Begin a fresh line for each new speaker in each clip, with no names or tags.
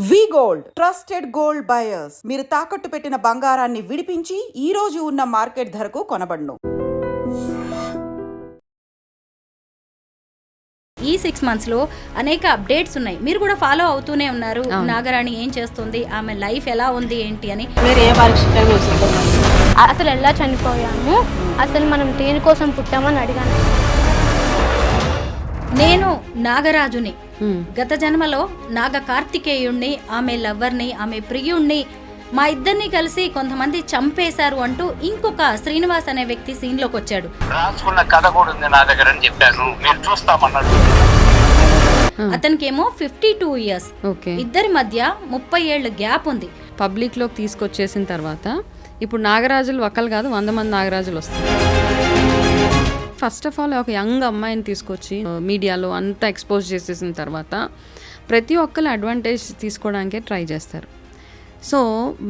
వి gold trusted gold buyers మీరు తాకట్టు పెట్టిన బంగారాన్ని విడిపించి ఈ రోజు ఉన్న మార్కెట్ ధరకు కొనబడును.
ఈ 6 months లో అనేక అప్డేట్స్ ఉన్నాయి, మీరు కూడా ఫాలో అవుతూనే ఉన్నారు. నాగరాణి ఏం చేస్తుంది, ఆమె లైఫ్ ఎలా ఉంది ఏంటి అని.
అసలు ఎలా చనిపోయాము, అసలు మనం దేనికోసం పుట్టామని అడిగాను.
నేను నాగరాజుని, గత జన్మలో నాగ కార్తికేయుణ్ణి, ఆమె లవ్వర్ని, ఆమె ప్రియుణ్ణి, మా ఇద్దరిని కలిసి కొంతమంది చంపేశారు అంటూ ఇంకొక శ్రీనివాస్ అనే వ్యక్తి సీన్ లోకి వచ్చాడు.
రాసుకున్న కథ కూడా ఉంది నా దగ్గర అని చెప్పాను, మీరు చూస్తామన్నాడు.
అతనికేమో 52 years, ఇద్దరి మధ్య 30 ఏళ్ల గ్యాప్ ఉంది.
పబ్లిక్ లోకి తీసుకొచ్చేసిన తర్వాత ఇప్పుడు నాగరాజులు ఒక్కలు కాదు, 100 మంది నాగరాజులు వస్తారు. ఫస్ట్ ఆఫ్ ఆల్ ఒక యంగ్ అమ్మాయిని తీసుకొచ్చి మీడియాలో అంతా ఎక్స్పోజ్ చేసేసిన తర్వాత ప్రతి ఒక్కరు అడ్వాంటేజ్ తీసుకోవడానికే ట్రై చేస్తారు. సో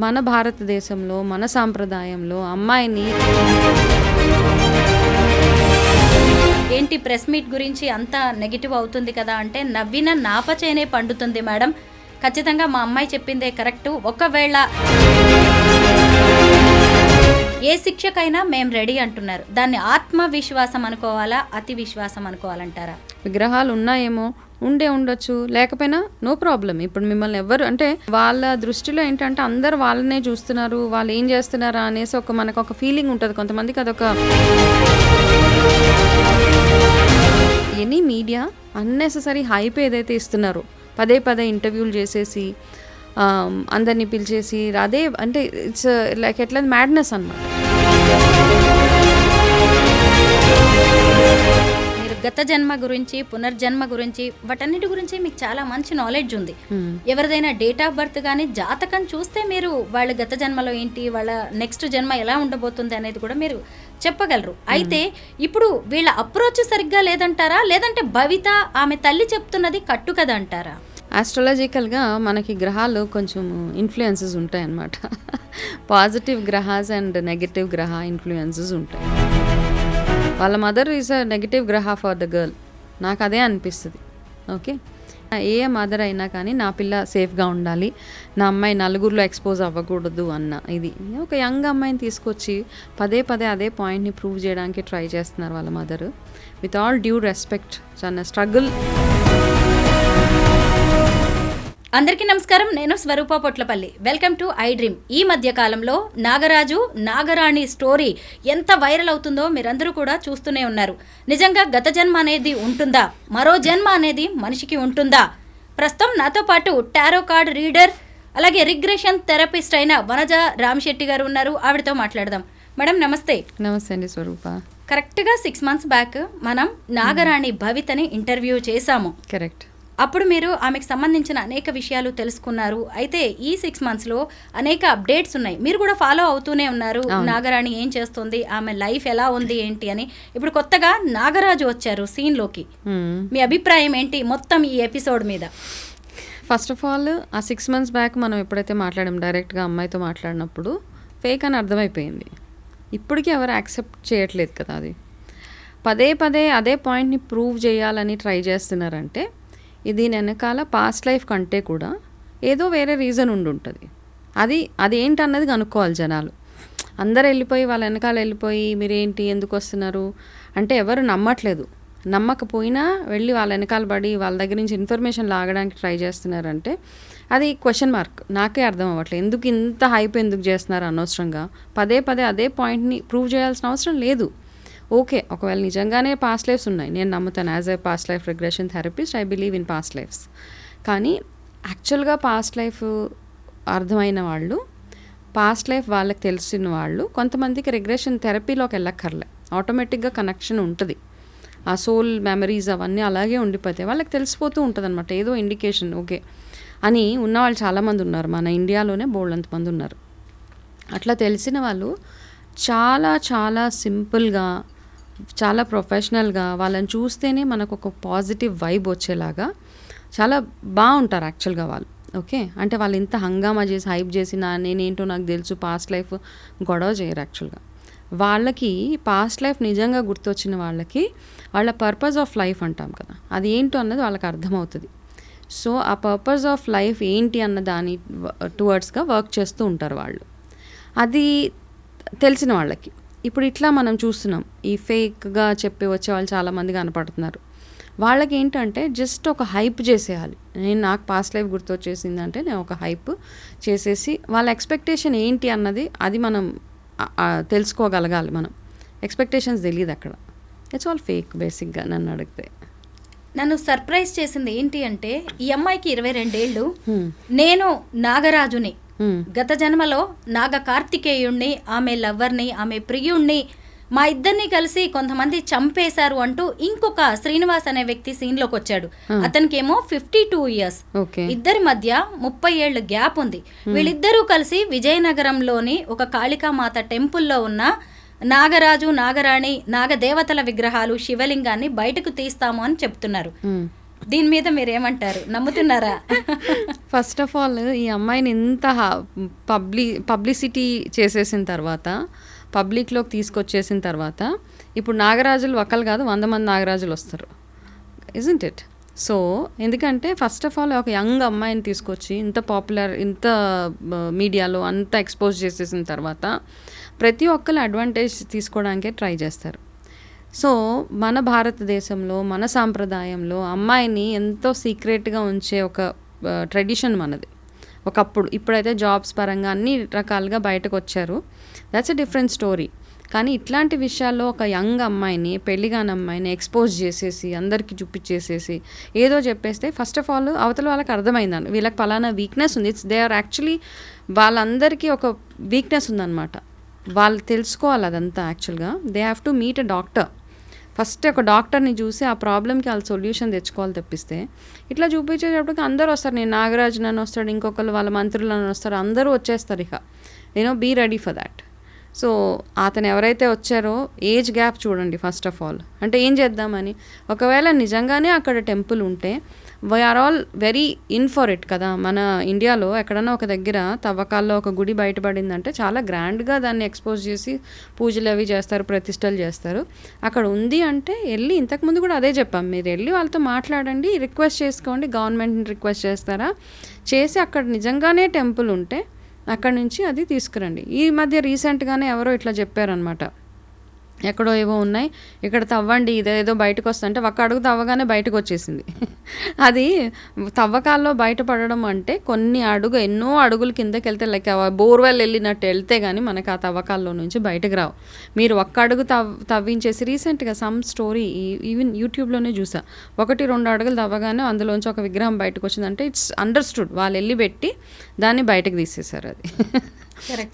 మన భారతదేశంలో, మన సాంప్రదాయంలో అమ్మాయిని
ఏంటి ప్రెస్ మీట్ గురించి అంతా నెగిటివ్ అవుతుంది కదా అంటే, నవ్విన నాపచేనే పండుతుంది మేడం, ఖచ్చితంగా మా అమ్మాయి చెప్పిందే కరెక్టు. ఒకవేళ ఏ శిక్షకైనా మేము రెడీ అంటున్నారు, దాన్ని ఆత్మవిశ్వాసం అనుకోవాలా, అతి విశ్వాసం అనుకోవాలంటారా?
విగ్రహాలు ఉన్నాయేమో, ఉండొచ్చు, లేకపోయినా నో ప్రాబ్లం. ఇప్పుడు మిమ్మల్ని ఎవరు అంటే వాళ్ళ దృష్టిలో ఏంటంటే అందరు వాళ్ళనే చూస్తున్నారు, వాళ్ళు ఏం చేస్తున్నారా అనేసి మనకు ఒక ఫీలింగ్ ఉంటుంది కొంతమందికి. అదొక ఎనీ మీడియా అన్నెసెసరీ హైప్ ఏదైతే ఇస్తున్నారో, పదే ఇంటర్వ్యూలు చేసేసి అందరినీ పిలిచేసి, అదే అంటే ఇట్స్ లైక్ ఎట్లా మ్యాడ్నెస్ అన్నమాట.
మీరు గత జన్మ గురించి, పునర్జన్మ గురించి, వాటన్నిటి గురించి మీకు చాలా మంచి నాలెడ్జ్ ఉంది. ఎవరిదైనా డేట్ ఆఫ్ బర్త్ కానీ జాతకం చూస్తే మీరు వాళ్ళ గత జన్మలో ఏంటి, వాళ్ళ నెక్స్ట్ జన్మ ఎలా ఉండబోతుంది అనేది కూడా మీరు చెప్పగలరు. అయితే ఇప్పుడు వీళ్ళ అప్రోచ్ సరిగ్గా లేదంటారా, లేదంటే భవిత ఆమె తల్లి చెప్తున్నది కట్టు కదా అంటారా?
ఆస్ట్రాలజికల్గా మనకి గ్రహాలు కొంచెం ఇన్ఫ్లుయెన్సెస్ ఉంటాయన్నమాట. పాజిటివ్ గ్రహాస్ అండ్ నెగటివ్ గ్రహ ఇన్ఫ్లుయెన్సెస్ ఉంటాయి. వాళ్ళ మదర్ ఈజ్ అ నెగటివ్ గ్రహ ఫర్ ద గర్ల్, నాకు అదే అనిపిస్తుంది. ఓకే, ఏ మదర్ అయినా కానీ నా పిల్ల సేఫ్గా ఉండాలి, నా అమ్మాయి నలుగురిలో ఎక్స్పోజ్ అవ్వకూడదు అన్న ఇది. ఒక యంగ్ అమ్మాయిని తీసుకొచ్చి పదే అదే పాయింట్ని ప్రూవ్ చేయడానికి ట్రై చేస్తున్నారు వాళ్ళ mother. With all due respect, చాలా స్ట్రగుల్.
అందరికీ నమస్కారం, నేను Swaroopa Potlapalli. Welcome to I dream. ఈ మధ్య కాలంలో నాగరాజు నాగరాణి స్టోరీ ఎంత వైరల్ అవుతుందో మీరందరూ కూడా చూస్తూనే ఉన్నారు. నిజంగా గత జన్మ అనేది ఉంటుందా, మరో జన్మ అనేది మనిషికి ఉంటుందా? ప్రస్తుతం నాతో పాటు టారో కార్డ్ రీడర్, అలాగే రిగ్రెషన్ థెరపిస్ట్ అయిన వనజ రామశెట్టి గారు ఉన్నారు. ఆవిడతో మాట్లాడదాం. మేడం నమస్తే.
నమస్తే అండి స్వరూప.
కరెక్ట్గా 6 months బ్యాక్ మనం నాగరాణి భవితని ఇంటర్వ్యూ చేశాము.
కరెక్ట్.
అప్పుడు మీరు ఆమెకు సంబంధించిన అనేక విషయాలు తెలుసుకున్నారు. అయితే ఈ 6 monthsలో అనేక అప్డేట్స్ ఉన్నాయి, మీరు కూడా ఫాలో అవుతూనే ఉన్నారు. నాగరాణి ఏం చేస్తుంది, ఆమె లైఫ్ ఎలా ఉంది ఏంటి అని. ఇప్పుడు కొత్తగా నాగరాజు వచ్చారు సీన్లోకి. మీ అభిప్రాయం ఏంటి మొత్తం ఈ ఎపిసోడ్ మీద?
ఫస్ట్ ఆఫ్ ఆల్ ఆ 6 months బ్యాక్ మనం ఎప్పుడైతే మాట్లాడాం, డైరెక్ట్గా అమ్మాయితో మాట్లాడినప్పుడు ఫేక్ అని అర్థమైపోయింది. ఇప్పటికీ ఎవరు యాక్సెప్ట్ చేయట్లేదు కదా. అది పదే అదే పాయింట్ని ప్రూవ్ చేయాలని ట్రై చేస్తున్నారంటే ఇది వెనకాల పాస్ట్ లైఫ్ కంటే కూడా ఏదో వేరే రీజన్ ఉంటుంది. అది ఏంటన్నది కనుక్కోవాలి జనాలు. అందరు వెళ్ళిపోయి వాళ్ళ వెనకాల వెళ్ళిపోయి మీరేంటి ఎందుకు వస్తున్నారు అంటే ఎవరు నమ్మట్లేదు. నమ్మకపోయినా వెళ్ళి వాళ్ళ వెనకాల పడి వాళ్ళ దగ్గర నుంచి ఇన్ఫర్మేషన్ లాగడానికి ట్రై చేస్తున్నారంటే అది క్వశ్చన్ మార్క్. నాకే అర్థం అవ్వట్లేదు, ఎందుకు ఇంత హైప్ ఎందుకు చేస్తున్నారు అనవసరంగా. పదే అదే పాయింట్ని ప్రూవ్ చేయాల్సిన అవసరం లేదు. ఓకే, ఒకవేళ నిజంగానే పాస్ట్ లైఫ్స్ ఉన్నాయి, నేను నమ్ముతాను. As a past life regression therapist I believe in past lives. కానీ యాక్చువల్గా పాస్ట్ లైఫ్ అర్థమైన వాళ్ళు, పాస్ట్ లైఫ్ వాళ్ళకి తెలిసిన వాళ్ళు కొంతమందికి రిగ్రెషన్ థెరపీలోకి వెళ్ళక్కర్లే, ఆటోమేటిక్గా కనెక్షన్ ఉంటుంది. ఆ సోల్ మెమరీస్ అవన్నీ అలాగే ఉండిపోతాయి, వాళ్ళకి తెలిసిపోతూ ఉంటుంది అనమాట. ఏదో ఇండికేషన్ ఓకే అని ఉన్నవాళ్ళు చాలామంది ఉన్నారు, మన ఇండియాలోనే బోల్డంతమంది ఉన్నారు. అట్లా తెలిసిన వాళ్ళు చాలా సింపుల్గా, చాలా ప్రొఫెషనల్గా, వాళ్ళని చూస్తేనే మనకు ఒక పాజిటివ్ వైబ్ వచ్చేలాగా చాలా బాగుంటారు యాక్చువల్గా వాళ్ళు. ఓకే, అంటే వాళ్ళు ఇంత హంగామా చేసి హైప్ చేసి నేనేంటో నాకు తెలుసు పాస్ట్ లైఫ్ గొడవ చేయరు. యాక్చువల్గా వాళ్ళకి పాస్ట్ లైఫ్ నిజంగా గుర్తొచ్చిన వాళ్ళకి వాళ్ళ పర్పస్ ఆఫ్ లైఫ్ అంటాం కదా, అది ఏంటో అన్నది వాళ్ళకి అర్థమవుతుంది. సో ఆ పర్పస్ ఆఫ్ లైఫ్ ఏంటి అన్న దాని టువర్డ్స్గా వర్క్ చేస్తూ ఉంటారు వాళ్ళు. అది తెలిసిన వాళ్ళకి. ఇప్పుడు ఇట్లా మనం చూస్తున్నాం, ఈ ఫేక్గా చెప్పి వచ్చే వాళ్ళు చాలామంది కనపడుతున్నారు. వాళ్ళకి ఏంటంటే జస్ట్ ఒక హైప్ చేసేయాలి. నాకు పాస్ట్ లైఫ్ గుర్తొచ్చేసిందంటే నేను ఒక హైప్ చేసేసి వాళ్ళ ఎక్స్పెక్టేషన్ ఏంటి అన్నది అది మనం తెలుసుకోగలగాలి. మనం ఎక్స్పెక్టేషన్స్ తెలియదు అక్కడ. ఇట్స్ ఆల్ ఫేక్ బేసిక్గా నన్ను అడిగితే.
నన్ను సర్ప్రైజ్ చేసింది ఏంటి అంటే, ఈ అమ్మాయికి 22 ఏళ్ళు, నేను నాగరాజుని, గత జన్మలో నాగ కార్తికేయుణ్ణి, ఆమె లవ్వర్ని, ఆమె ప్రియుణ్ణి, మా ఇద్దరిని కలిసి కొంతమంది చంపేశారు అంటూ ఇంకొక శ్రీనివాస్ అనే వ్యక్తి సీన్లోకి వచ్చాడు. అతనికేమో 52 ఇయర్స్. ఇద్దరి మధ్య 30 ఏళ్ళ గ్యాప్ ఉంది. వీళ్ళిద్దరూ కలిసి విజయనగరంలోని ఒక కాళికామాత టెంపుల్లో ఉన్న నాగరాజు, నాగరాణి, నాగదేవతల విగ్రహాలు, శివలింగాన్ని బయటకు తీస్తాము అని చెప్తున్నారు. దీని మీద మీరేమంటారు, నమ్ముతున్నారా?
ఫస్ట్ ఆఫ్ ఆల్ ఈ అమ్మాయిని ఇంత పబ్లిసిటీ చేసేసిన తర్వాత, పబ్లిక్లోకి తీసుకొచ్చేసిన తర్వాత, ఇప్పుడు నాగరాజులు ఒకళ్ళు కాదు 100 మంది నాగరాజులు వస్తారు. Isn't it? సో ఎందుకంటే ఫస్ట్ ఆఫ్ ఆల్ ఒక యంగ్ అమ్మాయిని తీసుకొచ్చి ఇంత పాపులర్, ఇంత మీడియాలో అంత ఎక్స్పోజ్ చేసేసిన తర్వాత ప్రతి ఒక్కరు అడ్వాంటేజ్ తీసుకోవడానికే ట్రై చేస్తారు. సో మన భారతదేశంలో, మన సాంప్రదాయంలో అమ్మాయిని ఎంతో సీక్రెట్గా ఉంచే ఒక ట్రెడిషన్ మనది ఒకప్పుడు. ఇప్పుడైతే జాబ్స్ పరంగా అన్ని రకాలుగా బయటకు వచ్చారు, దట్స్ ఎ డిఫరెంట్ స్టోరీ. కానీ ఇట్లాంటి విషయాల్లో ఒక యంగ్ అమ్మాయిని, పెళ్లిగాని అమ్మాయిని ఎక్స్పోజ్ చేసేసి అందరికీ చూపించేసేసి ఏదో చెప్పేస్తే ఫస్ట్ ఆఫ్ ఆల్ అవతల వాళ్ళకి అర్థమైందండి వీళ్ళకి పలానా వీక్నెస్ ఉంది. ఇట్స్ దే ఆర్ యాక్చువల్లీ, వాళ్ళందరికీ ఒక వీక్నెస్ ఉందన్నమాట. వాళ్ళు తెలుసుకోవాలి అదంతా. యాక్చువల్గా they have to meet a doctor. First ఒక డాక్టర్ని చూసి ఆ ప్రాబ్లమ్కి వాళ్ళు సొల్యూషన్ తెచ్చుకోవాలి. తప్పిస్తే ఇట్లా చూపించేటప్పటికి అందరూ వస్తారు. నేను నాగరాజు అని వస్తాడు, ఇంకొకరు వాళ్ళ మంత్రులను వస్తారు, అందరూ వచ్చేస్తారు. ఇక be ready for that. So అతను ఎవరైతే వచ్చారో ఏజ్ గ్యాప్ చూడండి ఫస్ట్ ఆఫ్ ఆల్. అంటే ఏం చేద్దామని, ఒకవేళ నిజంగానే అక్కడ టెంపుల్ ఉంటే we are all very in for it కదా. మన ఇండియాలో ఎక్కడన్నా ఒక దగ్గర తవ్వకాల్లో ఒక గుడి బయటపడిందంటే చాలా గ్రాండ్గా దాన్ని ఎక్స్పోజ్ చేసి పూజలు అవి చేస్తారు, ప్రతిష్టలు చేస్తారు. అక్కడ ఉంది అంటే వెళ్ళి, ఇంతకుముందు కూడా అదే చెప్పాం, మీరు వెళ్ళి వాళ్ళతో మాట్లాడండి, రిక్వెస్ట్ చేసుకోండి, గవర్నమెంట్ని రిక్వెస్ట్ చేస్తారా, చేసి అక్కడ నిజంగానే టెంపుల్ ఉంటే అక్కడ నుంచి అది తీసుకురండి. ఈ మధ్య రీసెంట్గానే ఎవరో ఇట్లా చెప్పారనమాట, ఎక్కడో ఏవో ఉన్నాయి ఇక్కడ తవ్వండి, ఇదేదో బయటకు వస్తుంటే ఒక అడుగు తవ్వగానే బయటకు వచ్చేసింది. అది తవ్వకాల్లో బయటపడడం అంటే ఎన్నో అడుగులు కిందకి వెళ్తే, లైక్ బోర్వెల్ వెళ్ళినట్టు వెళ్తే కానీ మనకు ఆ తవ్వకాల్లో నుంచి బయటకు రావు. మీరు ఒక్క అడుగు తవ్వించేసి, రీసెంట్గా సమ్ స్టోరీ ఈవెన్ యూట్యూబ్లోనే చూసా, 1-2 అడుగులు తవ్వగానే అందులోంచి ఒక విగ్రహం బయటకు వచ్చిందంటే ఇట్స్ అండర్స్టూడ్, వాళ్ళు వెళ్ళి పెట్టి దాన్ని బయటకు తీసేశారు. అది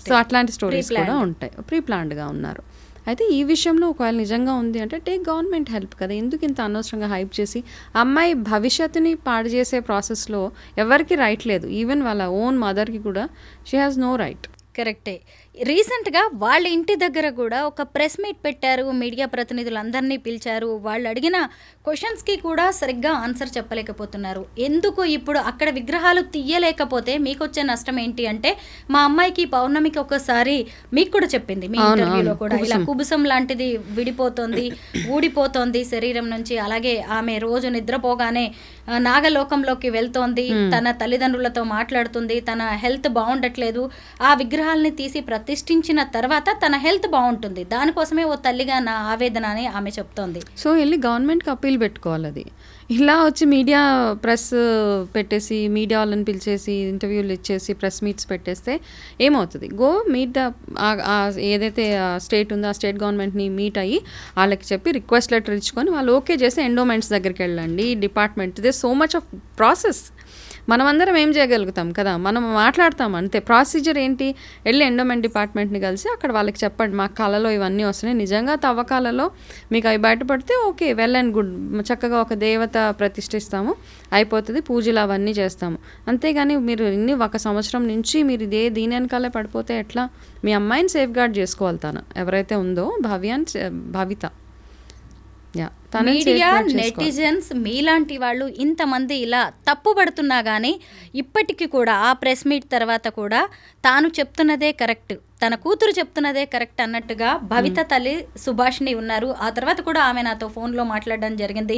సో అట్లాంటి స్టోరీస్ కూడా ఉంటాయి, ప్రీ ప్లాన్డ్గా ఉన్నారు. అయితే ఈ విషయంలో ఒకవేళ నిజంగా ఉంది అంటే టేక్ గవర్నమెంట్ హెల్ప్ కదా. ఎందుకు ఇంత అనవసరంగా హైప్ చేసి అమ్మాయి భవిష్యత్తుని పాడు చేసే ప్రాసెస్లో ఎవరికి రైట్ లేదు. ఈవెన్ వాళ్ళ ఓన్ మదర్కి కూడా షీ హ్యాస్ నో రైట్.
కరెక్టే. రీసెంట్గా వాళ్ళ ఇంటి దగ్గర కూడా ఒక ప్రెస్ మీట్ పెట్టారు, మీడియా ప్రతినిధులందరినీ పిలిచారు. వాళ్ళు అడిగిన క్వశ్చన్స్కి కూడా సరిగ్గా ఆన్సర్ చెప్పలేకపోతున్నారు. ఎందుకు ఇప్పుడు అక్కడ విగ్రహాలు తీయలేకపోతే మీకు వచ్చే నష్టం ఏంటి అంటే, మా అమ్మాయికి పౌర్ణమికి ఒకసారి మీకు కూడా చెప్పింది మీ ఇంటర్వ్యూలో కూడా, ఇలా కుబుసం లాంటిది విడిపోతుంది, ఊడిపోతోంది శరీరం నుంచి. అలాగే ఆమె రోజు నిద్రపోగానే నాగలోకంలోకి వెళ్తోంది, తన తల్లిదండ్రులతో మాట్లాడుతుంది, తన హెల్త్ బాగుండట్లేదు, ఆ విగ్రహాలని తీసి ప్రతిష్ఠించిన తర్వాత తన హెల్త్ బాగుంటుంది, దానికోసమే ఓ తల్లిగా నా ఆవేదన అని ఆమె చెప్తోంది.
సో వెళ్ళి గవర్నమెంట్కి అప్పీల్ పెట్టుకోవాలి. అది ఇలా వచ్చి మీడియా ప్రెస్ పెట్టేసి, మీడియా వాళ్ళని పిలిచేసి ఇంటర్వ్యూలు ఇచ్చేసి ప్రెస్ మీట్స్ పెట్టేస్తే ఏమవుతుంది? గో మీట్ ద ఏదైతే స్టేట్ ఉందో ఆ స్టేట్ గవర్నమెంట్ని మీట్ అయ్యి వాళ్ళకి చెప్పి రిక్వెస్ట్ లెటర్ ఇచ్చుకొని వాళ్ళు ఓకే చేసి ఎండోమెంట్స్ దగ్గరికి వెళ్ళండి, department. They so much of process. మనమందరం ఏం చేయగలుగుతాం కదా, మనం మాట్లాడతాం అంతే. ప్రొసీజర్ ఏంటి? వెళ్ళి ఎండోమెంట్ డిపార్ట్మెంట్ని కలిసి అక్కడ వాళ్ళకి చెప్పండి, మా కళలో ఇవన్నీ వస్తున్నాయి, నిజంగా తవ్వకాలలో మీకు అవి బయటపడితే ఓకే, వెల్ అండ్ గుడ్, చక్కగా ఒక దేవత ప్రతిష్ఠిస్తాము, అయిపోతుంది, పూజలు అవన్నీ చేస్తాము. అంతేగాని మీరు ఒక సంవత్సరం నుంచి మీరు దీని వెనకాలే పడిపోతే ఎట్లా? మీ అమ్మాయిని సేఫ్ గార్డ్ చేసుకోవాలి, తను ఎవరైతే ఉందో భవిత.
మీడియా, నెటిజన్స్, మీలాంటి వాళ్ళు ఇంతమంది ఇలా తప్పుపడుతున్నా కానీ ఇప్పటికీ కూడా ఆ ప్రెస్ మీట్ తర్వాత కూడా తాను చెప్తున్నదే కరెక్ట్, తన కూతురు చెప్తున్నదే కరెక్ట్ అన్నట్టుగా భవిత తల్లి సుభాష్ని ఉన్నారు. ఆ తర్వాత కూడా ఆమె నాతో ఫోన్లో మాట్లాడడం జరిగింది.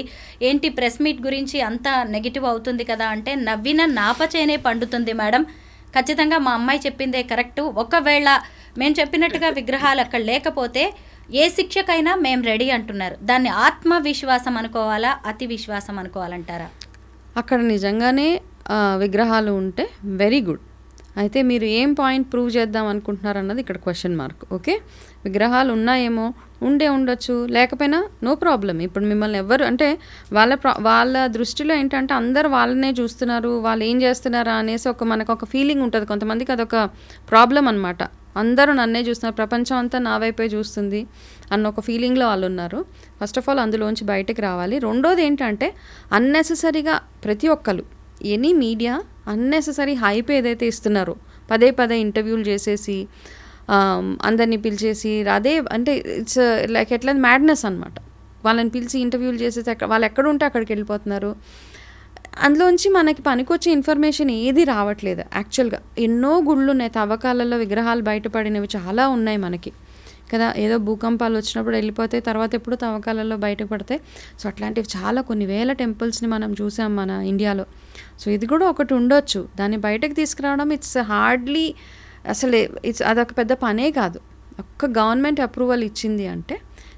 ఏంటి ప్రెస్ మీట్ గురించి అంత నెగిటివ్ అవుతుంది కదా అంటే, నవ్విన నాపచేనే పండుతుంది మేడం, ఖచ్చితంగా మా అమ్మాయి చెప్పిందే కరెక్టు. ఒకవేళ మేము చెప్పినట్టుగా విగ్రహాలు అక్కడ లేకపోతే ఏ శిక్షకైనా మేము రెడీ అంటున్నారు. దాన్ని ఆత్మవిశ్వాసం అనుకోవాలా, అతి విశ్వాసం అనుకోవాలంటారా?
అక్కడ నిజంగానే విగ్రహాలు ఉంటే వెరీ గుడ్. అయితే మీరు ఏం పాయింట్ ప్రూవ్ చేద్దాం అనుకుంటున్నారు అన్నది ఇక్కడ క్వశ్చన్ మార్క్. ఓకే, విగ్రహాలు ఉన్నాయేమో, ఉండొచ్చు, లేకపోయినా నో ప్రాబ్లం. ఇప్పుడు మిమ్మల్ని ఎవరు అంటే వాళ్ళ దృష్టిలో ఏంటంటే అందరు వాళ్ళనే చూస్తున్నారు, వాళ్ళు ఏం చేస్తున్నారా అనేసి మనకు ఒక ఫీలింగ్ ఉంటుంది. కొంతమందికి అదొక ప్రాబ్లం అనమాట. అందరూ నన్నే చూస్తున్నారు, ప్రపంచం అంతా నా వైపే చూస్తుంది అన్న ఒక ఫీలింగ్లో వాళ్ళు ఉన్నారు. ఫస్ట్ ఆఫ్ ఆల్ అందులోంచి బయటకు రావాలి. రెండోది ఏంటంటే అన్నెసెసరీగా ప్రతి ఒక్కరు ఎనీ మీడియా అన్నెసెసరీ హైప్ ఏదైతే ఇస్తున్నారో, పదే ఇంటర్వ్యూలు చేసేసి అందరినీ పిలిచేసి, అదే అంటే ఇట్స్ లైక్ ఎట్లా మ్యాడ్నెస్ అనమాట. వాళ్ళని పిలిచి ఇంటర్వ్యూలు చేసేసి వాళ్ళు ఎక్కడ ఉంటే అక్కడికి వెళ్ళిపోతున్నారు. అందులోంచి మనకి పనికొచ్చే ఇన్ఫర్మేషన్ ఏది రావట్లేదు. యాక్చువల్గా ఎన్నో గుళ్ళు ఉన్నాయి, తవ్వకాలలో విగ్రహాలు బయటపడినవి చాలా ఉన్నాయి మనకి కదా. ఏదో భూకంపాలు వచ్చినప్పుడు వెళ్ళిపోతే తర్వాత ఎప్పుడు తవ్వకాలలో బయటపడతాయి. సో అట్లాంటివి చాలా కొన్ని వేల టెంపుల్స్ని మనం చూసాం మన ఇండియాలో. సో ఇది కూడా ఒకటి ఉండొచ్చు. దాన్ని బయటకు తీసుకురావడం ఇట్స్ హార్డ్లీ అసలు అదొక పెద్ద పనే కాదు. ఒక్క గవర్నమెంట్ అప్రూవల్ ఇచ్చింది అంటే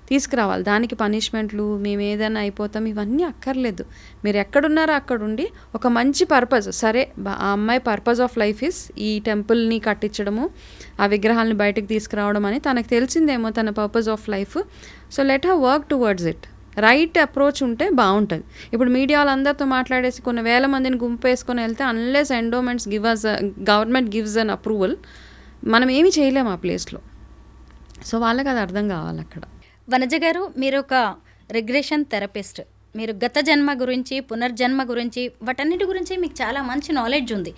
తీసుకురావాలి. దానికి పనిష్మెంట్లు, మేము ఏదైనా అయిపోతాం, ఇవన్నీ అక్కర్లేదు. మీరు ఎక్కడున్నారో అక్కడుండి ఒక మంచి పర్పస్, సరే ఆ అమ్మాయి పర్పస్ ఆఫ్ లైఫ్ ఇస్ ఈ టెంపుల్ని కట్టించడము, ఆ విగ్రహాలను బయటకు తీసుకురావడం అని తనకు తెలిసిందేమో తన purpose of life. So let her work towards it. Right approach ఉంటే బాగుంటుంది. ఇప్పుడు మీడియా వాళ్ళందరితో మాట్లాడేసి కొన్ని వేల మందిని గుంపేసుకొని వెళ్తే unless endowments government gives an approval, మనం ఏమీ చేయలేము ఆ ప్లేస్లో. సో వాళ్ళకి అది అర్థం కావాలి అక్కడ.
వనజ గారు, మీరు ఒక రిగ్రెషన్ థెరపిస్ట్. మీరు గత జన్మ గురించి, పునర్జన్మ గురించి, వాటన్నిటి గురించి మీకు చాలా మంచి నాలెడ్జ్ ఉంది.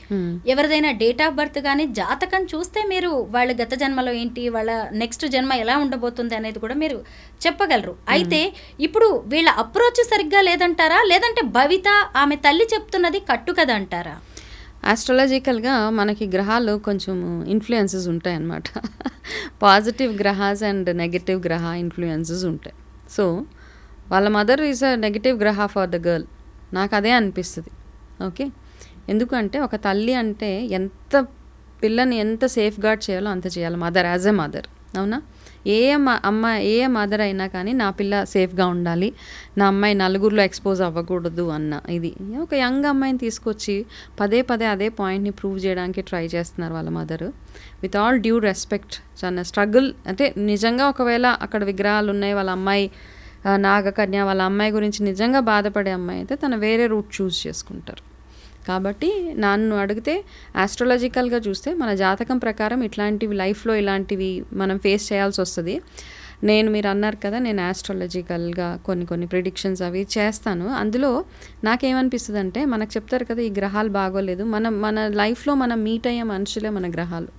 ఎవరిదైనా డేట్ ఆఫ్ బర్త్ కానీ జాతకం చూస్తే మీరు వాళ్ళ గత జన్మలో ఏంటి, వాళ్ళ నెక్స్ట్ జన్మ ఎలా ఉండబోతుంది అనేది కూడా మీరు చెప్పగలరు. అయితే ఇప్పుడు వీళ్ళ అప్రోచ్ సరిగ్గా లేదంటారా, లేదంటే భవిత ఆమె తల్లి చెప్తున్నది కట్టు కదా అంటారా?
ఆస్ట్రాలజికల్గా మనకి గ్రహాలు కొంచెం ఇన్ఫ్లుయెన్సెస్ ఉంటాయన్నమాట. పాజిటివ్ గ్రహాస్ అండ్ నెగటివ్ గ్రహ ఇన్ఫ్లుయెన్సెస్ ఉంటాయి. సో వాళ్ళ మదర్ ఈజ్ అ నెగటివ్ గ్రహ ఫర్ ద గర్ల్, నాకు అదే అనిపిస్తుంది. ఓకే, ఎందుకంటే ఒక తల్లి అంటే పిల్లని ఎంత సేఫ్ గార్డ్ చేయాలో అంత చేయాలి మదర్, యాజ్ ఎ మదర్. అవునా? ఏ మదర్ అయినా కానీ నా పిల్ల సేఫ్గా ఉండాలి, నా అమ్మాయి నలుగురిలో ఎక్స్పోజ్ అవ్వకూడదు అన్న ఇది. ఒక యంగ్ అమ్మాయిని తీసుకొచ్చి పదే అదే పాయింట్ని ప్రూవ్ చేయడానికి ట్రై చేస్తున్నారు వాళ్ళ mother. With all due respect, చాలా స్ట్రగుల్. అంటే నిజంగా ఒకవేళ అక్కడ విగ్రహాలు ఉన్నాయి, వాళ్ళ అమ్మాయి నాగకన్య, వాళ్ళ అమ్మాయి గురించి నిజంగా బాధపడే అమ్మాయి అయితే తను వేరే రూట్ చూస్ చేసుకుంటారు. కాబట్టి నన్ను అడిగితే ఆస్ట్రాలజికల్గా చూస్తే మన జాతకం ప్రకారం ఇట్లాంటివి లైఫ్లో ఇలాంటివి మనం ఫేస్ చేయాల్సి వస్తుంది. మీరు అన్నారు కదా, నేను ఆస్ట్రాలజికల్గా కొన్ని ప్రిడిక్షన్స్ అవి చేస్తాను. అందులో నాకేమనిపిస్తుంది అంటే, మనకు చెప్తారు కదా ఈ గ్రహాలు బాగోలేదు, మన లైఫ్లో మనం మీట్ అయ్యే మనుషులే మన గ్రహాలు.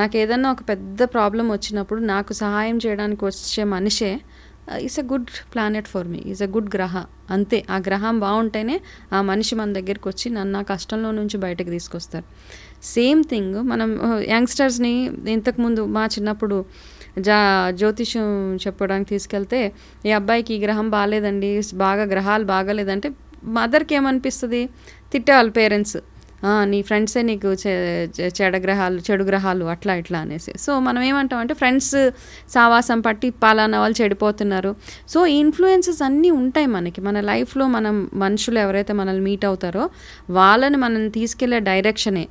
నాకు ఏదన్నా ఒక పెద్ద ప్రాబ్లం వచ్చినప్పుడు నాకు సహాయం చేయడానికి వచ్చే మనిషే is a good planet for me, is a good గ్రహ. అంతే, ఆ గ్రహం బాగుంటేనే ఆ మనిషి మన దగ్గరికి వచ్చి నన్ను ఆ కష్టంలో నుంచి బయటకు తీసుకొస్తారు. సేమ్ థింగ్ మనం యంగ్స్టర్స్ని ఇంతకుముందు మా చిన్నప్పుడు జ్యోతిష్యం చెప్పడానికి తీసుకెళ్తే, ఈ అబ్బాయికి ఈ గ్రహం బాగాలేదండి, గ్రహాలు బాగాలేదంటే మదర్కి ఏమనిపిస్తుంది? తిట్టేవాళ్ళు పేరెంట్స్, నీ ఫ్రెండ్సే నీకు చెడు గ్రహాలు అట్లా ఇట్లా అనేసి. సో మనం ఏమంటాం అంటే, ఫ్రెండ్స్ సావాసం పట్టి పలానా వాళ్ళు చెడిపోతున్నారు. సో ఈ ఇన్ఫ్లుయెన్సెస్ అన్నీ ఉంటాయి మనకి మన లైఫ్లో. మనం మనుషులు ఎవరైతే మనల్ని మీట్ అవుతారో వాళ్ళని మనం తీసుకెళ్లే డైరెక్షనే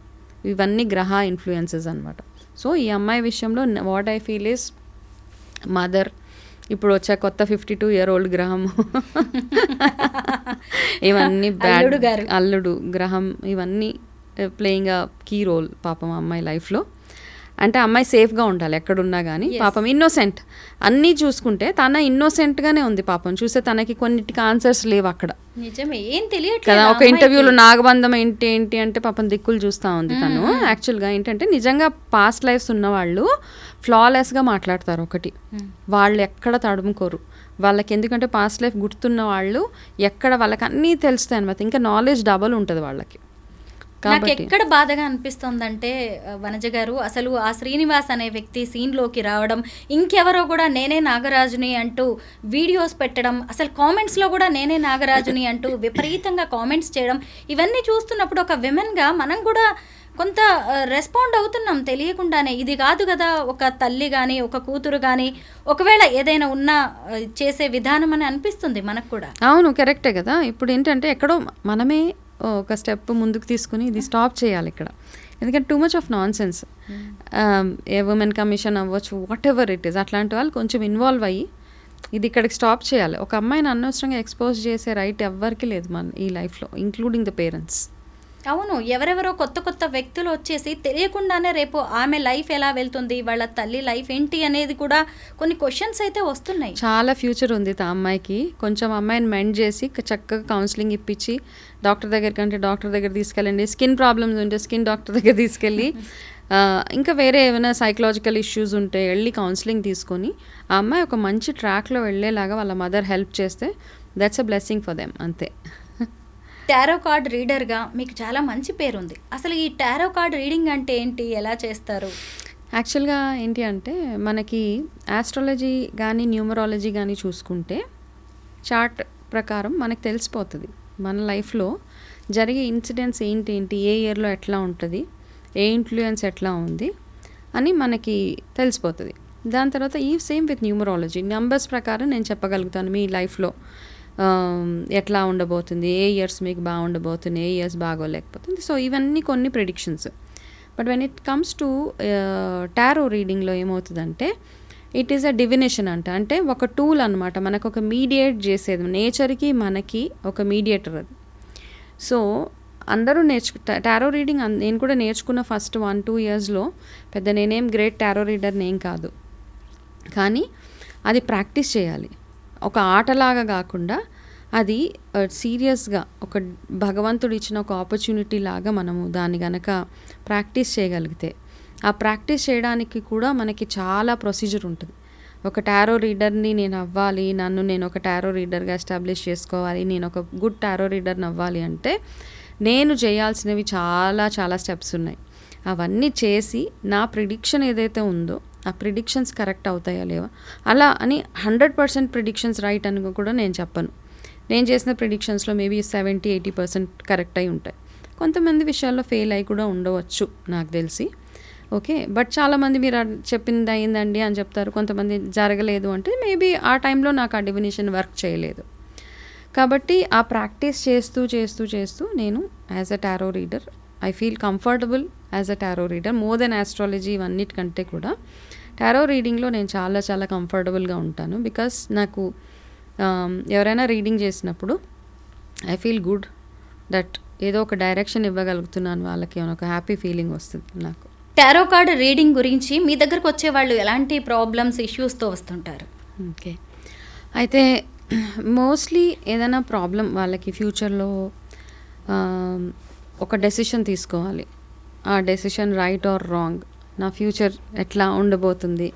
ఇవన్నీ గ్రహ ఇన్ఫ్లుయెన్సెస్ అనమాట. సో ఈ అమ్మాయి విషయంలో what I feel is mother, ఇప్పుడు వచ్చే కొత్త 52-year-old గ్రహం, ఇవన్నీ అల్లుడు గ్రహం, ఇవన్నీ ప్లేయింగ్ అ కీ రోల్ పాపం అమ్మాయి లైఫ్లో. అంటే అమ్మాయి సేఫ్గా ఉండాలి ఎక్కడున్నా కానీ. పాపం ఇన్నోసెంట్, అన్నీ చూసుకుంటే తన ఇన్నోసెంట్గానే ఉంది పాపం. చూస్తే తనకి కొన్నిటికి ఆన్సర్స్ లేవు అక్కడ.
నిజమే, ఏం తెలియదు
కదా. ఒక ఇంటర్వ్యూలో నాగబంధం ఏంటి అంటే పాపం దిక్కులు చూస్తూ ఉంది తను. యాక్చువల్గా ఏంటంటే నిజంగా పాస్ట్ లైఫ్స్ ఉన్నవాళ్ళు ఫ్లాలెస్గా మాట్లాడతారు. ఒకటి, వాళ్ళు ఎక్కడ తడుముకోరు వాళ్ళకి, ఎందుకంటే పాస్ట్ లైఫ్ గుర్తున్న వాళ్ళు ఎక్కడ వాళ్ళకి అన్నీ తెలుస్తాయి అనమాట. ఇంకా నాలెడ్జ్ డబల్ ఉంటుంది వాళ్ళకి.
నాకు ఎక్కడ బాధగా అనిపిస్తుందంటే వనజ గారు, అసలు ఆ శ్రీనివాస్ అనే వ్యక్తి సీన్లోకి రావడం, ఇంకెవరో కూడా నేనే నాగరాజుని అంటూ వీడియోస్ పెట్టడం, అసలు కామెంట్స్లో కూడా నేనే నాగరాజుని అంటూ విపరీతంగా కామెంట్స్ చేయడం, ఇవన్నీ చూస్తున్నప్పుడు ఒక విమెన్గా మనం కూడా కొంత రెస్పాండ్ అవుతున్నాం తెలియకుండానే. ఇది కాదు కదా ఒక తల్లి కానీ ఒక కూతురు కానీ ఒకవేళ ఏదైనా ఉన్నా చేసే విధానం అని అనిపిస్తుంది మనకు కూడా.
అవును, కరెక్టే కదా. ఇప్పుడు ఏంటంటే ఎక్కడో మనమే ఒక స్టెప్ ముందుకు తీసుకుని ఇది స్టాప్ చేయాలి ఇక్కడ. ఎందుకంటే too much of non sense. A women commission అవ్వచ్చు, వాట్ ఎవర్ ఇట్ ఈస్, అట్లాంటి వాళ్ళు కొంచెం ఇన్వాల్వ్ అయ్యి ఇది ఇక్కడికి స్టాప్ చేయాలి. ఒక అమ్మాయిని అనవసరంగా ఎక్స్పోజ్ చేసే రైట్ ఎవ్వరికి లేదు మన ఈ లైఫ్లో, ఇంక్లూడింగ్ ద పేరెంట్స్.
అవును, ఎవరెవరో కొత్త కొత్త వ్యక్తులు వచ్చేసి తెలియకుండానే రేపు ఆమె లైఫ్ ఎలా వెళ్తుంది, వాళ్ళ తల్లి లైఫ్ ఏంటి అనేది కూడా కొన్ని క్వశ్చన్స్ అయితే వస్తున్నాయి.
చాలా ఫ్యూచర్ ఉంది ఆ అమ్మాయికి. కొంచెం అమ్మాయిని మెండ్ చేసి చక్కగా కౌన్సిలింగ్ ఇప్పించి డాక్టర్ దగ్గరికి అంటే డాక్టర్ దగ్గర తీసుకెళ్ళండి, స్కిన్ ప్రాబ్లమ్స్ ఉంటే స్కిన్ డాక్టర్ దగ్గర తీసుకెళ్ళి, ఇంకా వేరే ఏమైనా సైకలాజికల్ ఇష్యూస్ ఉంటే వెళ్ళి కౌన్సిలింగ్ తీసుకొని ఆ అమ్మాయి ఒక మంచి ట్రాక్లో వెళ్ళేలాగా వాళ్ళ మదర్ హెల్ప్ చేస్తే that's a blessing for them, అంతే.
టారో కార్డ్ రీడర్గా మీకు చాలా మంచి పేరుంది. అసలు ఈ టారో కార్డ్ రీడింగ్ అంటే ఏంటి, ఎలా చేస్తారు?
యాక్చువల్గా ఏంటి అంటే మనకి ఆస్ట్రాలజీ కానీ న్యూమరాలజీ కానీ చూసుకుంటే చార్ట్ ప్రకారం మనకు తెలిసిపోతుంది మన లైఫ్లో జరిగే ఇన్సిడెంట్స్ ఏంటి, ఏ ఇయర్లో ఎట్లా ఉంటుంది, ఏ ఇన్ఫ్లుయెన్స్ ఎట్లా ఉంది అని మనకి తెలిసిపోతుంది. దాని తర్వాత ఈ సేమ్ విత్ న్యూమరాలజీ నెంబర్స్ ప్రకారం నేను చెప్పగలుగుతాను మీ లైఫ్లో ఎట్లా ఉండబోతుంది, ఏ ఇయర్స్ మీకు బాగుండబోతుంది, ఏ ఇయర్స్ బాగోలేకపోతుంది. సో ఇవన్నీ కొన్ని predictions. But when it comes to tarot రీడింగ్లో ఏమవుతుందంటే ఇట్ ఈస్ అ డివినేషన్ అంటే ఒక టూల్ అనమాట, మనకు ఒక మీడియేట్ చేసేది, నేచర్కి మనకి ఒక మీడియేటర్ అది. సో అందరూ టారో రీడింగ్ నేను కూడా నేర్చుకున్న ఫస్ట్ 1-2 ఇయర్స్లో పెద్ద నేనేం గ్రేట్ టారో రీడర్ని ఏం కాదు, కానీ అది ప్రాక్టీస్ చేయాలి. ఒక ఆటలాగా కాకుండా అది సీరియస్గా ఒక భగవంతుడు ఇచ్చిన ఒక ఆపర్చునిటీ లాగా మనము దాన్ని గనక ప్రాక్టీస్ చేయగలిగితే, ఆ ప్రాక్టీస్ చేయడానికి కూడా మనకి చాలా ప్రొసీజర్ ఉంటుంది. ఒక టారో రీడర్ని నేను అవ్వాలి, నేను ఒక టారో రీడర్గా ఎస్టాబ్లిష్ చేసుకోవాలి, నేను ఒక గుడ్ టారో రీడర్ని అవ్వాలి అంటే నేను చేయాల్సినవి చాలా చాలా స్టెప్స్ ఉన్నాయి. అవన్నీ చేసి నా ప్రిడిక్షన్ ఏదైతే ఉందో ఆ ప్రిడిక్షన్స్ కరెక్ట్ అవుతాయా లేవా, అలా అని 100% ప్రిడిక్షన్స్ రైట్ అని కూడా నేను చెప్పను. నేను చేసిన ప్రిడిక్షన్స్లో మేబీ 70-80% కరెక్ట్ అయి ఉంటాయి. కొంతమంది విషయాల్లో ఫెయిల్ అయి కూడా ఉండవచ్చు నాకు తెలిసి. ఓకే, బట్ చాలామంది మీరు చెప్పింది అయిందండి అని చెప్తారు, కొంతమంది జరగలేదు అంటే మేబీ ఆ టైంలో నాకు ఆ డివినేషన్ వర్క్ చేయలేదు. కాబట్టి ఆ ప్రాక్టీస్ చేస్తూ చేస్తూ చేస్తూ నేను as a tarot reader I feel comfortable as a tarot reader more than astrology ఇవన్నిటికంటే కూడా టారో రీడింగ్లో నేను చాలా చాలా కంఫర్టబుల్గా ఉంటాను. బికాస్ నాకు ఎవరైనా రీడింగ్ చేసినప్పుడు ఐ ఫీల్ గుడ్ దట్ ఏదో ఒక డైరెక్షన్ ఇవ్వగలుగుతున్నాను వాళ్ళకి, ఒక హ్యాపీ ఫీలింగ్ వస్తుంది నాకు.
టారో కార్డ్ రీడింగ్ గురించి మీ దగ్గరకు వచ్చే వాళ్ళు ఎలాంటి ప్రాబ్లమ్స్, ఇష్యూస్తో వస్తుంటారు?
ఓకే, అయితే మోస్ట్లీ ఏదైనా ప్రాబ్లం వాళ్ళకి ఫ్యూచర్లో ఒక డెసిషన్ తీసుకోవాలి, ఆ డెసిషన్ రైట్ ఆర్ రాంగ్, నా ఫ్యూచర్ ఎట్లా ఉండబోతుంది,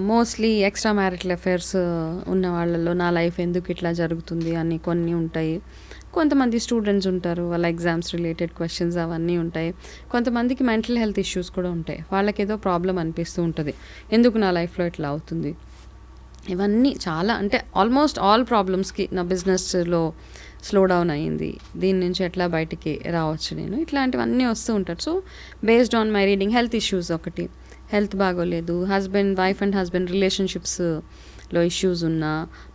మోస్ట్లీ ఎక్స్ట్రా మ్యారిటల్ అఫైర్స్ ఉన్న వాళ్ళల్లో నా లైఫ్ ఎందుకు ఇట్లా జరుగుతుంది అని కొన్ని ఉంటాయి. కొంతమంది స్టూడెంట్స్ ఉంటారు, వాళ్ళ ఎగ్జామ్స్ రిలేటెడ్ క్వశ్చన్స్ అవన్నీ ఉంటాయి. కొంతమందికి మెంటల్ హెల్త్ ఇష్యూస్ కూడా ఉంటాయి, వాళ్ళకి ఏదో ప్రాబ్లం అనిపిస్తూ ఉంటుంది, ఎందుకు నా లైఫ్లో ఇట్లా అవుతుంది. ఇవన్నీ చాలా అంటే ఆల్మోస్ట్ ఆల్ ప్రాబ్లమ్స్కి నా బిజినెస్లో స్లో డౌన్ అయ్యింది, దీని నుంచి ఎట్లా బయటికి రావచ్చు నేను, ఇట్లాంటివన్నీ వస్తూ ఉంటారు. So based on my reading health issues, ఒకటి హెల్త్ బాగోలేదు, వైఫ్ అండ్ హస్బెండ్ రిలేషన్షిప్స్లో ఇష్యూస్ ఉన్నా,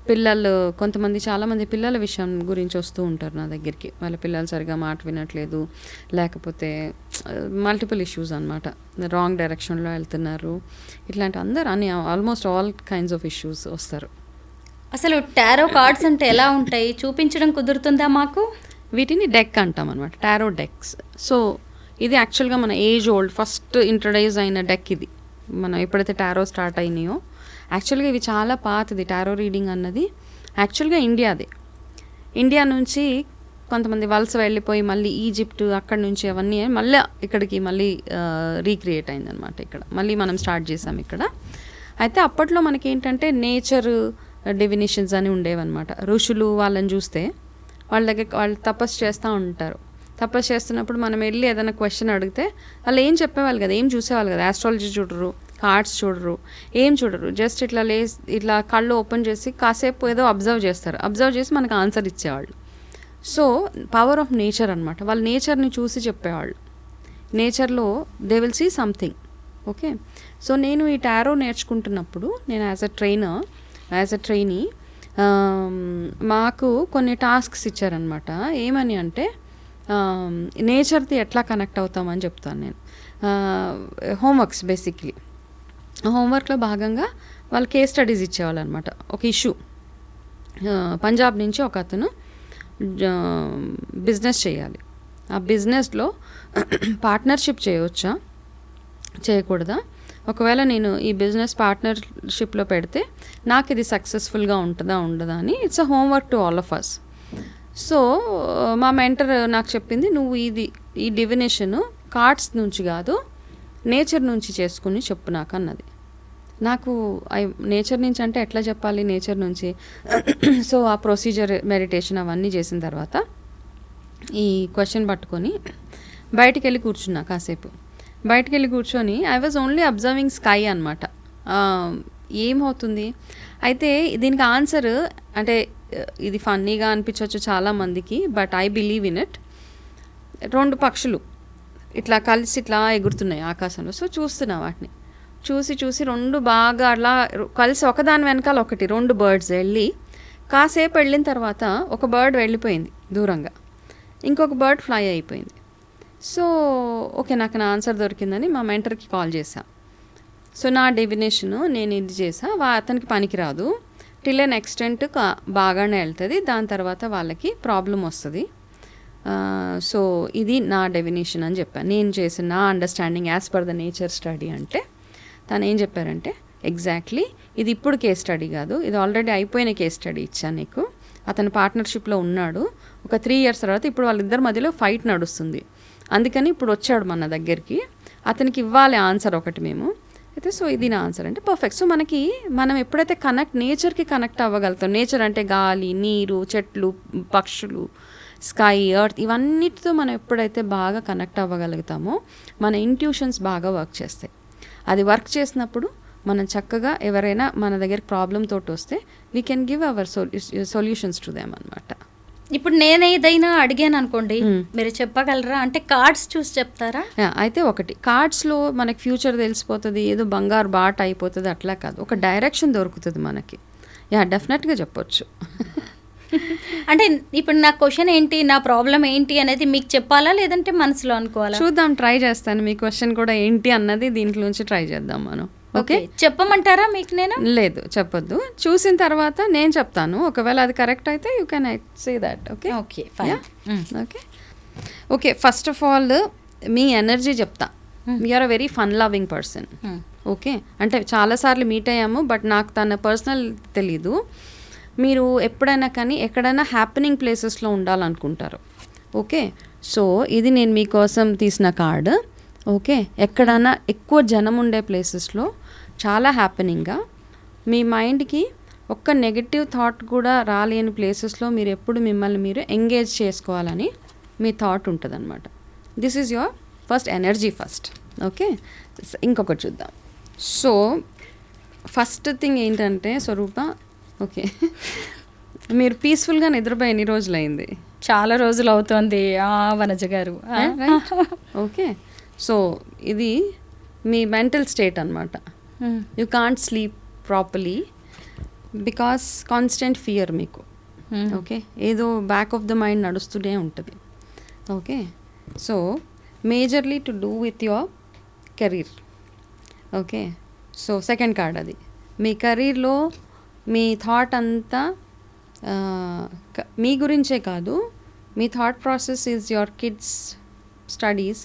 పిల్లలు కొంతమంది చాలామంది పిల్లల విషయం గురించి వస్తూ ఉంటారు నా దగ్గరికి, వాళ్ళ పిల్లలు సరిగా మాట వినట్లేదు, లేకపోతే మల్టిపుల్ ఇష్యూస్ అనమాట, రాంగ్ డైరెక్షన్లో వెళ్తున్నారు, ఇట్లాంటి అందరు అని almost all kinds of issues వస్తారు.
అసలు టారో కార్డ్స్ అంటే ఎలా ఉంటాయి, చూపించడం కుదురుతుందా మాకు?
వీటిని డెక్ అంటాం అనమాట, టారో డెక్స్. సో ఇది యాక్చువల్గా మన ఏజ్ ఓల్డ్ ఫస్ట్ ఇంట్రొడ్యూస్ అయిన డెక్ ఇది. మనం ఎప్పుడైతే టారో స్టార్ట్ అయినాయో యాక్చువల్గా ఇవి చాలా పాతది. టారో రీడింగ్ అన్నది యాక్చువల్గా ఇండియా నుంచి కొంతమంది వలస వెళ్ళిపోయి మళ్ళీ ఈజిప్ట్ అక్కడ నుంచి అవన్నీ మళ్ళీ ఇక్కడికి మళ్ళీ రీక్రియేట్ అయిందనమాట. ఇక్కడ మళ్ళీ మనం స్టార్ట్ చేసాం ఇక్కడ. అయితే అప్పట్లో మనకి ఏంటంటే నేచర్ డివినేషన్స్ అని ఉండేవన్నమాట. ఋషులు వాళ్ళని చూస్తే వాళ్ళ దగ్గర వాళ్ళు తపస్సు చేస్తూ ఉంటారు, తపస్సు చేస్తున్నప్పుడు మనం వెళ్ళి ఏదైనా క్వశ్చన్ అడిగితే వాళ్ళు ఏం చెప్పేవాళ్ళు కదా, ఏం చూసేవాళ్ళు కదా, ఆస్ట్రాలజీ చూడరు, కార్డ్స్ చూడరు, ఏం చూడరు, జస్ట్ ఇట్లా కళ్ళు ఓపెన్ చేసి కాసేపు ఏదో అబ్జర్వ్ చేస్తారు, అబ్జర్వ్ చేసి మనకు ఆన్సర్ ఇచ్చేవాళ్ళు. సో పవర్ ఆఫ్ నేచర్ అనమాట. వాళ్ళు నేచర్ని చూసి చెప్పేవాళ్ళు. నేచర్లో they will see something. Okay, so నేను ఈ టారో నేర్చుకుంటున్నప్పుడు నేను యాజ్ అ ట్రైనీ మాకు కొన్ని టాస్క్స్ ఇచ్చారనమాట. ఏమని అంటే నేచర్ది ఎట్లా కనెక్ట్ అవుతామని చెప్తాను నేను. Homeworks basically. హోంవర్క్లో భాగంగా వాళ్ళు కేస్ స్టడీస్ ఇచ్చేవాళ్ళు అనమాట. ఒక ఇష్యూ, పంజాబ్ నుంచి ఒక అతను బిజినెస్ చేయాలి. ఆ బిజినెస్లో పార్ట్నర్షిప్ చేయవచ్చా, చేయకూడదా, ఒకవేళ నేను ఈ బిజినెస్ పార్ట్నర్షిప్లో పెడితే నాకు ఇది సక్సెస్ఫుల్గా ఉంటుందా ఉండదా అని. It's a homework to all of us. So మా మెంటర్ నాకు చెప్పింది, నువ్వు ఈ డివినేషను కార్డ్స్ నుంచి కాదు నేచర్ నుంచి చేసుకుని చెప్పు నాకు అన్నది. నాకు నేచర్ నుంచి అంటే ఎట్లా చెప్పాలి నేచర్ నుంచి. సో ఆ ప్రొసీజర్ మెడిటేషన్ అవన్నీ చేసిన తర్వాత ఈ క్వశ్చన్ పట్టుకొని బయటికి వెళ్ళి కూర్చున్నా. కాసేపు బయటికి వెళ్ళి కూర్చొని I was only observing sky అనమాట. ఏమవుతుంది అయితే దీనికి ఆన్సర్ అంటే ఇది ఫన్నీగా అనిపించవచ్చు చాలామందికి, but I believe in it. 2 పక్షులు ఇట్లా కలిసి ఇట్లా ఎగురుతున్నాయి ఆకాశంలో. సో చూస్తున్నా వాటిని, చూసి 2 బాగా అలా కలిసి ఒకదాని వెనకాల ఒకటి 2 బర్డ్స్ వెళ్ళి కాసేపు వెళ్ళిన తర్వాత ఒక బర్డ్ వెళ్ళిపోయింది దూరంగా, ఇంకొక బర్డ్ ఫ్లై అయిపోయింది. సో ఓకే, నాకు నా ఆన్సర్ దొరికిందని మా మెంటర్కి కాల్ చేశా. సో నా డెఫినేషను నేను ఇది చేసా, అతనికి పనికిరాదు, టిల్ ఎన్ ఎక్స్టెంట్ బాగానే వెళ్తుంది, దాని తర్వాత వాళ్ళకి ప్రాబ్లం వస్తుంది. సో ఇది నా డెఫినేషన్ అని చెప్పాను. నేను చేసిన నా understanding as per the nature study అంటే తను ఏం చెప్పారంటే, ఎగ్జాక్ట్లీ ఇది ఇప్పుడు కేస్ స్టడీ కాదు, ఇది ఆల్రెడీ అయిపోయిన కేస్ స్టడీ ఇచ్చాను నీకు. అతను పార్ట్నర్షిప్లో ఉన్నాడు, ఒక 3 years తర్వాత ఇప్పుడు వాళ్ళిద్దరి మధ్యలో ఫైట్ నడుస్తుంది, అందుకని ఇప్పుడు వచ్చాడు మన దగ్గరికి, అతనికి ఇవ్వాలి ఆన్సర్ ఒకటి మేము అయితే. సో ఇది నా ఆన్సర్ అంటే పర్ఫెక్ట్. సో మనం ఎప్పుడైతే నేచర్కి కనెక్ట్ అవ్వగలుగుతాం, నేచర్ అంటే గాలి, నీరు, చెట్లు, పక్షులు, స్కై, ఎర్త్, ఇవన్నిటితో మనం ఎప్పుడైతే బాగా కనెక్ట్ అవ్వగలుగుతామో మన ఇంట్యూషన్స్ బాగా వర్క్ చేస్తాయి. అది వర్క్ చేసినప్పుడు మనం చక్కగా ఎవరైనా మన దగ్గర ప్రాబ్లమ్ తోటి వస్తే we can give our solutions to them అనమాట.
ఇప్పుడు నేను ఏదైనా అడిగాను అనుకోండి, మీరు చెప్పగలరా? అంటే కార్డ్స్ చూసి చెప్తారా?
అయితే ఒకటి, కార్డ్స్లో మనకి ఫ్యూచర్ తెలిసిపోతుంది, ఏదో బంగారు బాట అయిపోతుంది అట్లా కాదు, ఒక డైరెక్షన్ దొరుకుతుంది మనకి. డెఫినెట్గా చెప్పొచ్చు.
అంటే ఇప్పుడు నా క్వశ్చన్ ఏంటి, నా ప్రాబ్లం ఏంటి అనేది మీకు చెప్పాలా లేదంటే మనసులో అనుకోవాలా?
చూద్దాం, ట్రై చేస్తాను. మీ క్వశ్చన్ కూడా ఏంటి అన్నది దీంట్లోంచి ట్రై చేద్దాం మనం. ఓకే,
చెప్పమంటారా మీకు? నేను
లేదు చెప్పొద్దు, చూసిన తర్వాత నేను చెప్తాను, ఒకవేళ అది కరెక్ట్ అయితే you can say that. Okay
okay
okay okay first of all మీ ఎనర్జీ చెప్తా. You're a very fun loving person. Okay, అంటే చాలాసార్లు మీట్ అయ్యాము, బట్ నాకు తన పర్సనల్ తెలీదు. మీరు ఎప్పుడైనా కానీ ఎక్కడైనా హ్యాపెనింగ్ ప్లేసెస్లో ఉండాలనుకుంటారు. ఓకే, సో ఇది నేను మీకోసం తీసిన కార్డు. ఓకే, ఎక్కడైనా ఎక్కువ జనం ఉండే ప్లేసెస్లో చాలా హ్యాపెనింగ్గా, మీ మైండ్కి ఒక్క నెగటివ్ థాట్ కూడా రాలేని ప్లేసెస్లో మీరు ఎప్పుడు మిమ్మల్ని మీరు ఎంగేజ్ చేసుకోవాలని మీ థాట్ ఉంటుంది అనమాట. This is your first energy first. Okay, ఇంకొకటి చూద్దాం. సో ఫస్ట్ థింగ్ ఏంటంటే స్వరూప, ఓకే మీరు పీస్ఫుల్గా నిద్రపోయి ఎన్ని రోజులైంది?
చాలా రోజులు అవుతుంది వనజ గారు.
ఓకే, సో ఇది మీ మెంటల్ స్టేట్ అనమాట. You can't sleep properly because constant fear మీకు. ఓకే, ఏదో బ్యాక్ ఆఫ్ ద మైండ్ నడుస్తూనే ఉంటుంది. Okay, so majorly to do with your career. Okay, so second card అది మీ కెరీర్లో మీ థాట్ అంతా మీ గురించే కాదు, మీ thought process is your kids studies,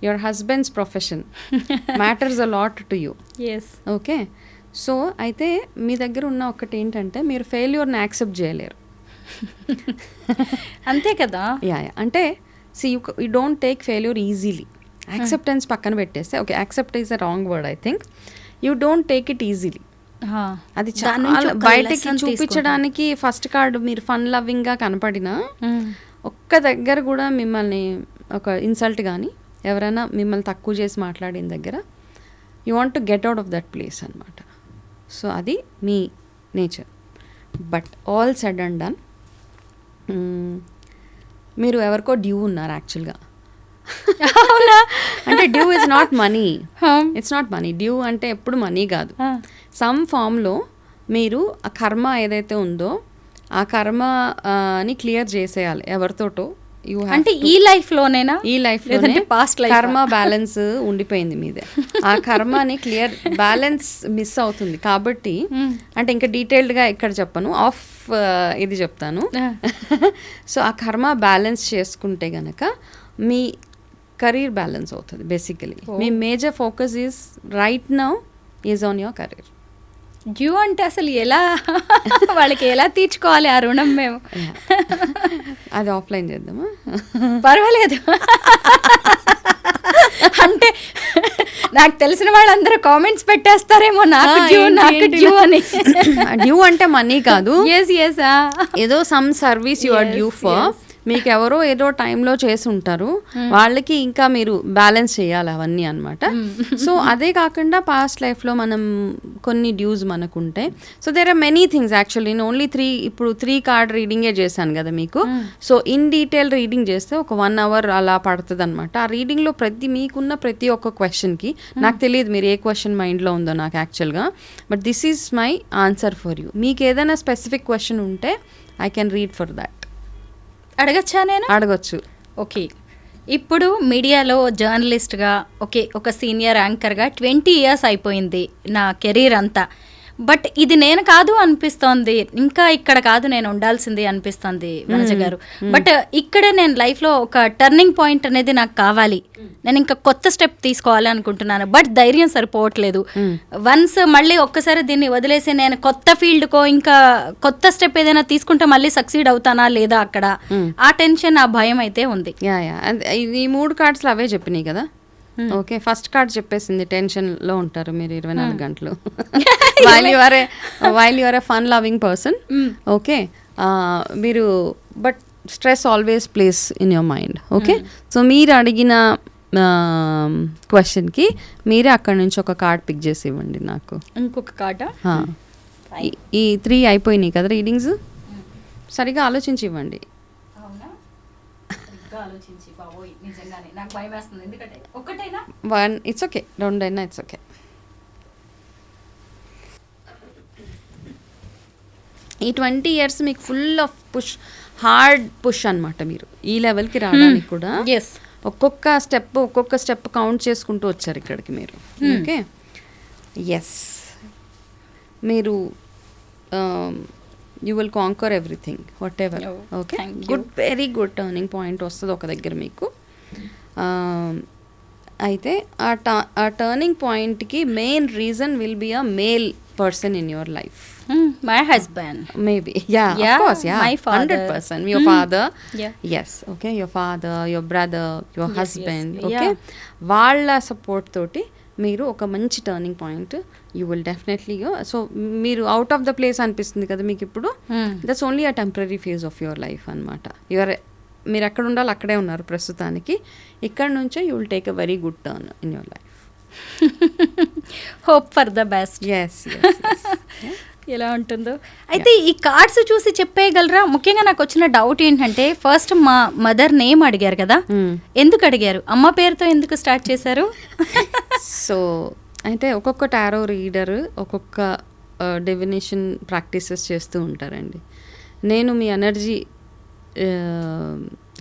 your husband's profession matters a lot to you. Okay, so అయితే మీ దగ్గర ఉన్న ఒకటి ఏంటంటే మీరు ఫెయిల్యూర్ని యాక్సెప్ట్ చేయలేరు.
అంతే కదా?
అంటే you don't take failure easily. Acceptance పక్కన పెట్టేస్తే, okay accept is a wrong word I think, you don't take it easily. అది చాలా బయటకి చూపించడానికి ఫస్ట్ కార్డు మీరు ఫన్ లవింగ్గా కనపడినా ఒక్క దగ్గర కూడా మిమ్మల్ని ఒక ఇన్సల్ట్ కానీ ఎవరైనా మిమ్మల్ని తక్కువ చేసి మాట్లాడిన దగ్గర you want to get out of that place అనమాట. సో అది మీ nature. But all said and done, మీరు ఎవరికో డ్యూ ఉన్నారు యాక్చువల్గా. అంటే due is not money, it's not money. Due అంటే ఎప్పుడు మనీ కాదు. సమ్ ఫామ్లో మీరు ఆ కర్మ ఏదైతే ఉందో ఆ కర్మని క్లియర్ చేసేయాలి ఎవరితోటో.
అంటే ఈ లైఫ్ లోనేనా?
ఈ లైఫ్
పాస్ట్
కర్మ బ్యాలెన్స్ ఉండిపోయింది మీదే. ఆ కర్మని క్లియర్ బ్యాలెన్స్ మిస్ అవుతుంది కాబట్టి, అంటే ఇంకా డీటెయిల్డ్గా ఇక్కడ చెప్పను, ఆఫ్ ఇది చెప్తాను. సో ఆ కర్మ బ్యాలెన్స్ చేసుకుంటే గనక మీ కెరీర్ బ్యాలెన్స్ అవుతుంది. Basically me major focus is right now is on your career.
Due అంటే అసలు ఎలా వాళ్ళకి ఎలా తీర్చుకోవాలి ఆ రుణం? మేము
అది ఆఫ్లైన్ చేద్దామా?
పర్వాలేదు. అంటే నాకు తెలిసిన వాళ్ళందరూ కామెంట్స్ పెట్టేస్తారేమో నాకు డ్యూ నాకు డ్యూ అని.
డ్యూ అంటే మనీ కాదు, ఏదో some service you are due for. మీకు ఎవరో ఏదో టైంలో చేసి ఉంటారు, వాళ్ళకి ఇంకా మీరు బ్యాలెన్స్ చేయాలి అవన్నీ అనమాట. సో అదే కాకుండా పాస్ట్ లైఫ్లో మనం కొన్ని డ్యూస్ మనకు ఉంటాయి. So there are many things actually. నేను ఓన్లీ 3 కార్డ్ రీడింగే చేశాను కదా మీకు. సో ఇన్ డీటెయిల్ రీడింగ్ చేస్తే ఒక 1 hour అలా పడుతుంది అనమాట. ఆ రీడింగ్లో మీకున్న ప్రతి ఒక్క క్వశ్చన్కి నాకు తెలియదు మీరు ఏ క్వశ్చన్ మైండ్లో ఉందో నాకు యాక్చువల్గా, but this is my answer for you. మీకు ఏదైనా స్పెసిఫిక్ క్వశ్చన్ ఉంటే I can read for that.
అడగచ్చా? నేను అడగచ్చు. ఓకే, ఇప్పుడు మీడియాలో జర్నలిస్ట్గా ఒక సీనియర్ యాంకర్గా 20 years అయిపోయింది నా కెరీర్ అంతా. బట్ ఇది నేను కాదు అనిపిస్తోంది, ఇంకా ఇక్కడ కాదు నేను ఉండాల్సింది అనిపిస్తోంది వనజ గారు. బట్ ఇక్కడ నేను లైఫ్లో ఒక టర్నింగ్ పాయింట్ అనేది నాకు కావాలి, నేను ఇంకా కొత్త స్టెప్ తీసుకోవాలి అనుకుంటున్నాను. బట్ ధైర్యం సరిపోవట్లేదు. వన్స్ మళ్ళీ ఒక్కసారి దీన్ని వదిలేసి నేను కొత్త ఫీల్డ్కో ఇంకా కొత్త స్టెప్ ఏదైనా తీసుకుంటే మళ్ళీ సక్సీడ్ అవుతానా లేదా అక్కడ, ఆ టెన్షన్ ఆ భయం అయితే ఉంది.
ఈ 3 కార్డ్స్లో అవే చెప్పినాయి కదా. ఓకే, ఫస్ట్ కార్డ్ చెప్పేసింది టెన్షన్లో ఉంటారు మీరు 24 గంటలు while you are a fun loving person. Okay, మీరు but stress always plays in your mind. Okay, so మీరు అడిగిన క్వశ్చన్కి మీరే అక్కడ నుంచి ఒక కార్డ్ పిక్ చేసి ఇవ్వండి నాకు.
ఇంకొక కార్డా?
ఈ 3 అయిపోయినాయి కదా రీడింగ్స్, సరిగా ఆలోచించి ఇవ్వండి. ఇట్స్ ఓకే, 2 అయినా ఇట్స్ ఓకే. ఈ 20 years మీకు ఫుల్ ఆఫ్ హార్డ్ పుష్ అనమాట. మీరు ఈ లెవెల్కి రావడానికి కూడా ఒక్కొక్క స్టెప్ కౌంట్ చేసుకుంటూ వచ్చారు ఇక్కడికి మీరు. ఓకే, ఎస్, మీరు you will canker everything what ever. Okay, good, very good turning point వస్తుంది ఒక దగ్గర మీకు. అయితే ఆ టర్నింగ్ పాయింట్కి main reason will be a male person in your life.
My husband.
Maybe. Yeah, of course. Yeah. My father. 100%. Your father. Yeah. Yes. Okay. Your father, your brother, your husband. Yes. Okay. వాళ్ళ support తోటి మీరు ఒక మంచి turning point you will definitely go. So మీరు out of the place అనిపిస్తుంది కదా మీకు ఇప్పుడు, that's only a temporary phase of your life అనమాట. మీరు ఎక్కడ ఉండాలి అక్కడే ఉన్నారు ప్రస్తుతానికి. ఇక్కడ నుంచే you will take a very good turn in your life.
Hope for the best.
Yes.
ఎలా ఉంటుందో. అయితే ఈ కార్డ్స్ చూసి చెప్పేయగలరా? ముఖ్యంగా నాకు వచ్చిన డౌట్ ఏంటంటే, ఫస్ట్ మా మదర్ నేమ్ అడిగారు కదా, ఎందుకు అడిగారు? అమ్మ పేరుతో ఎందుకు స్టార్ట్ చేశారు?
సో అయితే ఒక్కొక్క టారో రీడర్ ఒక్కొక్క డెఫినేషన్ ప్రాక్టీసెస్ చేస్తూ ఉంటారండి. నేను మీ ఎనర్జీ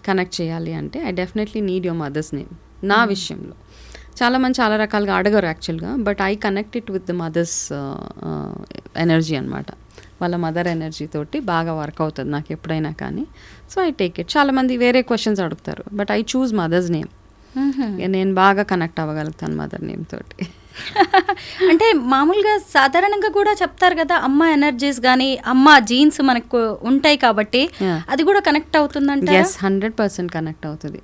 కనెక్ట్ చేయాలి అంటే I definitely need your mother's name. నా విషయంలో చాలామంది చాలా రకాలుగా అడగరు యాక్చువల్గా, but I connect it with the mother's energy అనమాట. వాళ్ళ మదర్ ఎనర్జీ తోటి బాగా వర్క్ అవుతుంది నాకు ఎప్పుడైనా కానీ. So I take it. చాలామంది వేరే క్వశ్చన్స్ అడుగుతారు, but I choose mother's name. నేను బాగా కనెక్ట్ అవ్వగలుగుతాను మదర్ నేమ్ తోటి.
అంటే మామూలుగా సాధారణంగా కూడా చెప్తారు కదా, అమ్మ ఎనర్జీస్ కానీ అమ్మ జీన్స్ మనకు ఉంటాయి కాబట్టి అది కూడా కనెక్ట్ అవుతుందంటే.
ఎస్, 100% కనెక్ట్ అవుతుంది.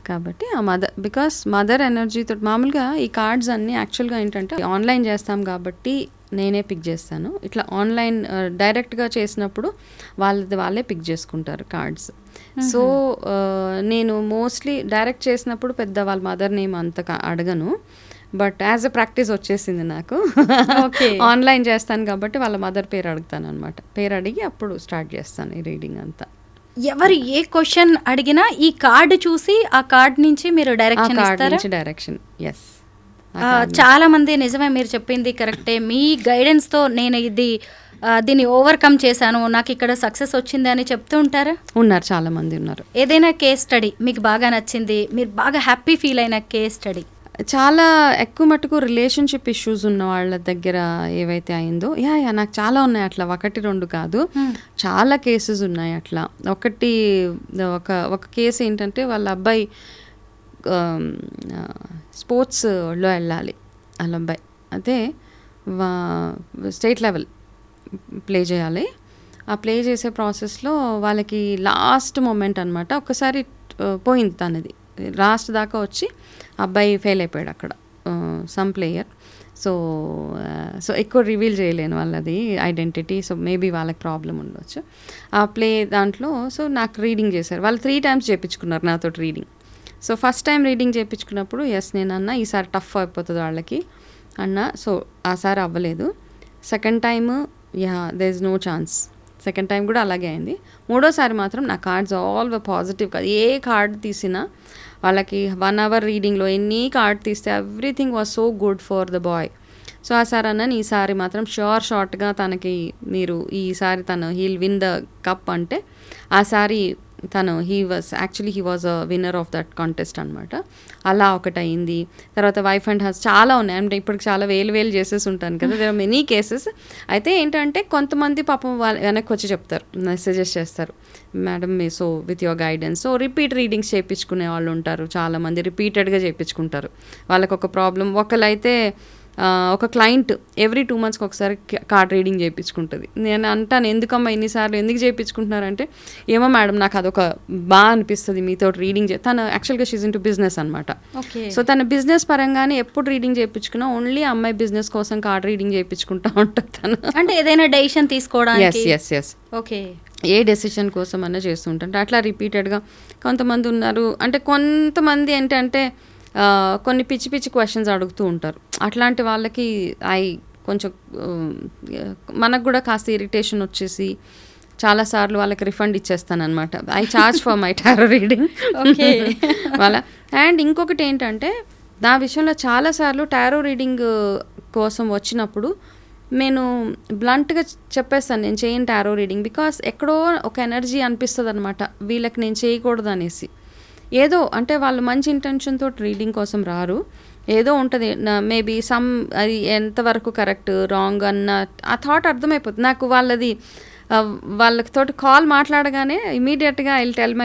కాబట్టి ఆ మదర్, బికాస్ మదర్ ఎనర్జీతో మామూలుగా ఈ కార్డ్స్ అన్నీ యాక్చువల్గా ఏంటంటే ఆన్లైన్ చేస్తాం కాబట్టి నేనే పిక్ చేస్తాను. ఇట్లా ఆన్లైన్ డైరెక్ట్గా చేసినప్పుడు వాళ్ళే పిక్ చేసుకుంటారు కార్డ్స్. సో నేను మోస్ట్లీ డైరెక్ట్ చేసినప్పుడు పెద్ద వాళ్ళ మదర్ నేమ్ అంత అడగను, బట్ యాజ్ అ ప్రాక్టీస్ వచ్చేసింది నాకు. ఆన్లైన్ చేస్తాను కాబట్టి వాళ్ళ మదర్ పేరు అడుగుతాను అనమాట. పేరు అడిగి అప్పుడు స్టార్ట్ చేస్తాను ఈ రీడింగ్ అంతా.
ఎవరు ఏ క్వశ్చన్ అడిగినా ఈ కార్డు చూసి ఆ కార్డ్ నుంచి మీరు డైరెక్షన్ ఇస్తారా?
Direction, yes.
చాలా మంది నిజమే, మీరు చెప్పింది కరెక్టే. మీ గైడెన్స్ తో నేను దీన్ని ఓవర్కమ్ చేశాను, నాకు ఇక్కడ సక్సెస్ వచ్చింది అని చెప్తూ ఉంటారా?
ఉన్నారు, చాలా మంది ఉన్నారు.
ఏదైనా కేస్ స్టడీ మీకు బాగా నచ్చింది, మీరు బాగా హ్యాపీ ఫీల్ అయిన కేస్ స్టడీ?
చాలా ఎక్కువ మటుకు రిలేషన్షిప్ ఇష్యూస్ ఉన్న వాళ్ళ దగ్గర ఏవైతే అయిందో, నాకు చాలా ఉన్నాయి అట్లా, 1-2 కాదు, చాలా కేసెస్ ఉన్నాయి అట్లా. ఒక కేసు ఏంటంటే వాళ్ళ అబ్బాయి స్పోర్ట్స్లో వెళ్ళాలి, వాళ్ళ అబ్బాయి అదే స్టేట్ లెవెల్ ప్లే చేయాలి. ఆ ప్లే చేసే ప్రాసెస్లో వాళ్ళకి లాస్ట్ మూమెంట్ అనమాట, ఒక్కసారి పోయింది తనది, లాస్ట్ దాకా వచ్చి అబ్బాయి ఫెయిల్ అయిపోయాడు అక్కడ సమ్ ప్లేయర్. సో ఎక్కువ రివీల్ చేయలేను వాళ్ళది ఐడెంటిటీ, సో మేబీ వాళ్ళకి ప్రాబ్లం ఉండొచ్చు ఆ ప్లే దాంట్లో. సో నాకు రీడింగ్ చేశారు వాళ్ళు, 3 times చేయించుకున్నారు నాతో reading. So first time reading చేయించుకున్నప్పుడు నేను అన్న ఈసారి టఫ్ అయిపోతుంది వాళ్ళకి అన్న. సో ఆ సారి అవ్వలేదు. Second time there is no chance. Second time కూడా అలాగే అయింది. మూడోసారి మాత్రం నా కార్డ్స్ ఆల్ పాజిటివ్ కాదు. ఏ కార్డ్ తీసినా వాళ్ళకి 1 hour రీడింగ్లో ఎన్ని కార్డ్ తీస్తే everything was so good for the boy. So ఆ సార్ అన్నాను ఈసారి మాత్రం షార్ట్గా తనకి మీరు ఈసారి హీల్ విన్ ద కప్ అంటే, ఆ సారి he was a winner of that contest అనమాట. అలా ఒకటి అయింది. తర్వాత వైఫ్ అండ్ హస్బెండ్ చాలా ఉన్నాయి, అంటే ఇప్పటికి చాలా వేలు చేసేసి ఉంటాను కదా, దేర్ ఆర్ మెనీ కేసెస్. అయితే ఏంటంటే కొంతమంది పాపం వెనక్కి వచ్చి చెప్తారు, సజెస్ట్ చేస్తారు, madam so with your guidance. So repeat readings చేయించుకునే వాళ్ళు ఉంటారు, చాలామంది రిపీటెడ్గా చేయించుకుంటారు. వాళ్ళకు ఒక ప్రాబ్లం, ఒకళ్ళైతే ఒక క్లయింట్ ఎవ్రీ 2 monthsకి ఒకసారి కార్డ్ రీడింగ్ చేయించుకుంటుంది. నేను అంటాను ఎందుకమ్మా ఎన్నిసార్లు ఎందుకు చేయించుకుంటున్నారంటే, ఏమో మేడం నాకు అదొక బాగా అనిపిస్తుంది మీతో రీడింగ్ తను యాక్చువల్గా షీజ్ ఇంటూ బిజినెస్ అనమాట. సో తన బిజినెస్ పరంగానే ఎప్పుడు రీడింగ్ చేయించుకున్నా ఓన్లీ అమ్మాయి బిజినెస్ కోసం కార్డ్ రీడింగ్ చేయించుకుంటా ఉంటుంది తను.
అంటే ఏదైనా డెసిషన్ తీసుకోవడానికి
ఎస్ ఓకే, ఏ డెసిషన్ కోసం అన్నా చేస్తుంటే అట్లా రిపీటెడ్గా. కొంతమంది ఉన్నారు అంటే, కొంతమంది ఏంటంటే కొన్ని పిచ్చి క్వశ్చన్స్ అడుగుతూ ఉంటారు. అట్లాంటి వాళ్ళకి కొంచెం మనకు కూడా కాస్త ఇరిటేషన్ వచ్చేసి చాలాసార్లు వాళ్ళకి రిఫండ్ ఇచ్చేస్తాను అనమాట. I charge for my tarot reading వాళ్ళ. అండ్ ఇంకొకటి ఏంటంటే, నా విషయంలో చాలాసార్లు టారో రీడింగ్ కోసం వచ్చినప్పుడు నేను బ్లంట్గా చెప్పేస్తాను నేను చేయను టారో రీడింగ్, బికాస్ ఎక్కడో ఒక ఎనర్జీ అనిపిస్తుంది అనమాట వీళ్ళకి నేను చేయకూడదు అనేసి. ఏదో అంటే వాళ్ళు మంచి ఇంటెన్షన్తో రీడింగ్ కోసం రారు, ఏదో ఉంటుంది మేబీ అది ఎంతవరకు కరెక్ట్ రాంగ్ అన్న ఆ థాట్ అర్థమైపోతుంది నాకు. వాళ్ళతోటి కాల్ మాట్లాడగానే ఇమీడియట్గా I will tell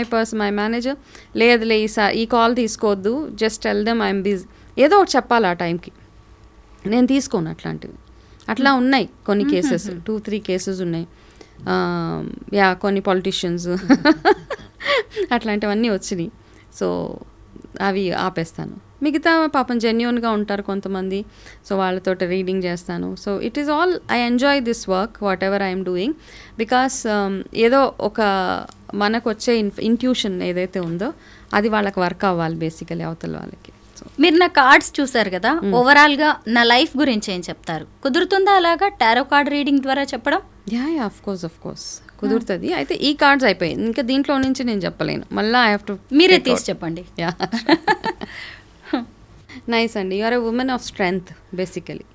my manager, లేదులే ఈ కాల్ తీసుకోవద్దు, just tell them I'm busy, ఏదో ఒకటి చెప్పాలి ఆ టైంకి. నేను తీసుకోను అట్లాంటివి. అట్లా ఉన్నాయి కొన్ని కేసెస్, 2-3 కేసెస్ ఉన్నాయి. కొన్ని పొలిటీషియన్స్ అట్లాంటివన్నీ వచ్చినాయి. సో అవి ఆపేస్తాను. మిగతా పాపం జెన్యూన్గా ఉంటారు కొంతమంది, సో వాళ్ళతో రీడింగ్ చేస్తాను. So it is all I enjoy this work what ever I'm doing, because ఏదో ఒక మనకు వచ్చే ఇంట్యూషన్ ఏదైతే ఉందో అది వాళ్ళకి వర్క్ అవ్వాలి బేసికలీ అవతల వాళ్ళకి.
మీరు నా కార్డ్స్ చూసారు కదా, ఓవరాల్గా నా లైఫ్ గురించి ఏం చెప్తారు? కుదురుతుందా అలాగా టారో కార్డ్ రీడింగ్ ద్వారా చెప్పడం?
ఆఫ్ కోర్స్ కుదురుతుంది. అయితే ఈ కార్డ్స్ అయిపోయింది, ఇంకా దీంట్లో నుంచి నేను చెప్పలేను, మళ్ళీ ఐ హ్యావ్ టు
మీరే తీసి చెప్పండి.
నైస్ అండి, you are a woman of strength basically.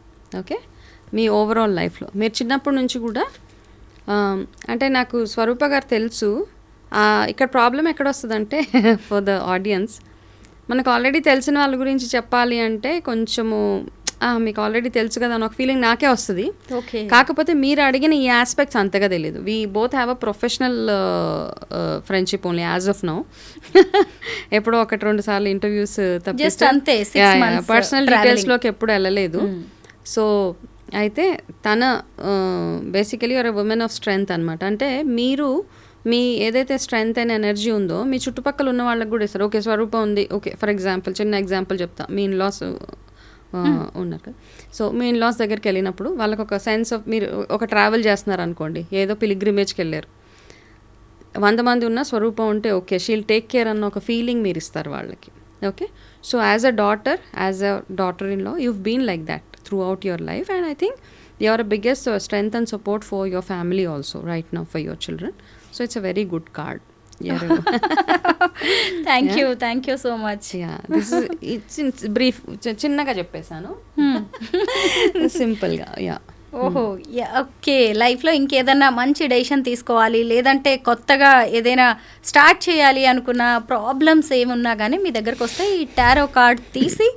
Okay, మీ ఓవరాల్ లైఫ్లో మీరు చిన్నప్పటి నుంచి కూడా అంటే నాకు స్వరూప గారు తెలుసు. ఇక్కడ ప్రాబ్లం ఎక్కడ వస్తుందంటే ఫర్ ద ఆడియన్స్, మనకు ఆల్రెడీ తెలిసిన వాళ్ళ గురించి చెప్పాలి అంటే కొంచెము మీకు ఆల్రెడీ తెలుసు కదా అని ఒక ఫీలింగ్ నాకే వస్తుంది. కాకపోతే మీరు అడిగిన ఈ ఆస్పెక్ట్స్ అంతగా తెలియదు. We both have a professional friendship only as of now. ఎప్పుడో 1-2 సార్లు ఇంటర్వ్యూస్ తప్పిస్తే పర్సనల్ డీటెయిల్స్లోకి ఎప్పుడు వెళ్ళలేదు. సో అయితే తన basically are a woman of strength అనమాట. అంటే మీరు మీ ఏదైతే స్ట్రెంగ్త్ అండ్ ఎనర్జీ ఉందో మీ చుట్టుపక్కల ఉన్న వాళ్ళకి కూడా ఇస్తారు. ఓకే స్వరూపం ఉంది, ఓకే ఫర్ ఎగ్జాంపుల్ చిన్న ఎగ్జాంపుల్ చెప్తా, మీ ఇన్లాస్ ఉన్నారు కదా. సో మీ ఇన్లాస్ దగ్గరికి వెళ్ళినప్పుడు వాళ్ళకి ఒక సెన్స్ ఆఫ్, మీరు ఒక ట్రావెల్ చేస్తున్నారు అనుకోండి, ఏదో పిలిగ్రిమేజ్కి వెళ్ళారు, 100 మంది ఉన్న స్వరూపం ఉంటే ఓకే షీల్ టేక్ కేర్ అన్న ఒక ఫీలింగ్ మీరు ఇస్తారు వాళ్ళకి. Okay, so as a daughter in law you've been like that throughout your life, and I think you are a biggest strength and support for your family also right now, for your children. So it's a very good card.
Thank you so much.
It's brief, చిన్నగా చెప్పేశాను, సింపుల్గా.
ఓహో, okay. లైఫ్లో ఇంకేదన్నా మంచి decision తీసుకోవాలి, లేదంటే కొత్తగా ఏదైనా స్టార్ట్ చేయాలి అనుకున్న ప్రాబ్లమ్స్ ఏమున్నా కానీ మీ దగ్గరకు వస్తే ఈ టారో కార్డ్ తీసి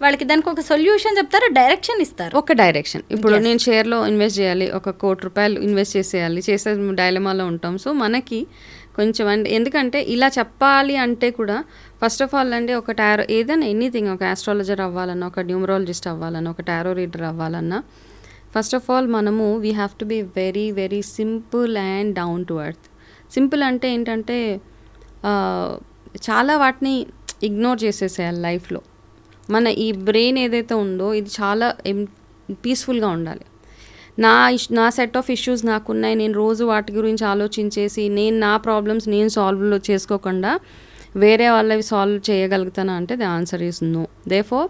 వాళ్ళకి దానికి ఒక సొల్యూషన్ చెప్తారు, డైరెక్షన్ ఇస్తారు.
ఒక డైరెక్షన్. ఇప్పుడు నేను షేర్లో ఇన్వెస్ట్ చేయాలి, ఒక ₹1,00,00,000 ఇన్వెస్ట్ చేసే డైలమాలో ఉంటాం. సో మనకి కొంచెం ఎందుకంటే ఇలా చెప్పాలి అంటే కూడా ఫస్ట్ ఆఫ్ ఆల్ అంటే ఒక టారో ఏదైనా ఎనీథింగ్, ఒక ఆస్ట్రాలజర్ అవ్వాలన్నా, ఒక న్యూమరాలజిస్ట్ అవ్వాలన్నా, ఒక టారో రీడర్ అవ్వాలన్నా, ఫస్ట్ ఆఫ్ ఆల్ మనము we have to be very very simple and down to earth. Simple అంటే ఏంటంటే చాలా వాటిని ఇగ్నోర్ చేసేసేయాలి లైఫ్లో. మన ఈ బ్రెయిన్ ఏదైతే ఉందో ఇది చాలా పీస్ఫుల్గా ఉండాలి. నా సెట్ ఆఫ్ ఇష్యూస్ నాకున్నాయి, నేను రోజు వాటి గురించి ఆలోచించేసి నేను నా ప్రాబ్లమ్స్ నేను సాల్వ్ చేసుకోకుండా వేరే వాళ్ళవి సాల్వ్ చేయగలుగుతానా అంటే the answer is no. Therefore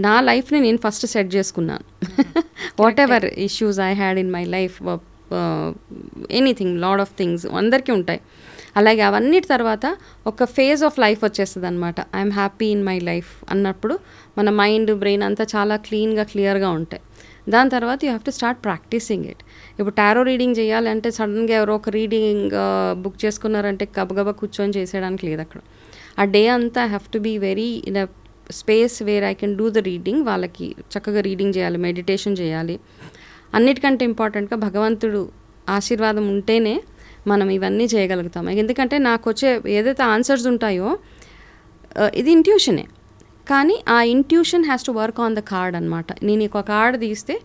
నా లైఫ్ని నేను ఫస్ట్ సెట్ చేసుకున్నాను. Whatever issues I had in my life, anything, lot of things అందరికీ ఉంటాయి. అలాగే అవన్నిటి తర్వాత ఒక ఫేజ్ ఆఫ్ లైఫ్ వచ్చేస్తుంది అనమాట. I'm happy in my life అన్నప్పుడు మన మైండ్ బ్రెయిన్ అంతా చాలా క్లియర్గా ఉంటాయి. దాని తర్వాత you have to start practising it. ఇప్పుడు టారో రీడింగ్ చేయాలంటే సడన్గా ఎవరో ఒక రీడింగ్ బుక్ చేసుకున్నారంటే గబగబా కూర్చొని చేసేయడానికి లేదు అక్కడ. ఆ డే అంతా I have to be very in a space where I can do the reading. వాళ్ళకి చక్కగా రీడింగ్ చేయాలి, మెడిటేషన్ చేయాలి. అన్నిటికంటే ఇంపార్టెంట్గా భగవంతుడు ఆశీర్వాదం ఉంటేనే మనం ఇవన్నీ చేయగలుగుతాం. ఎందుకంటే నాకు వచ్చే ఏదైతే ఆన్సర్స్ ఉంటాయో ఇది ఇంట్యూషనే, కానీ ఆ intuition has to work on the card అనమాట. నేను ఒక కార్డ్ తీస్తే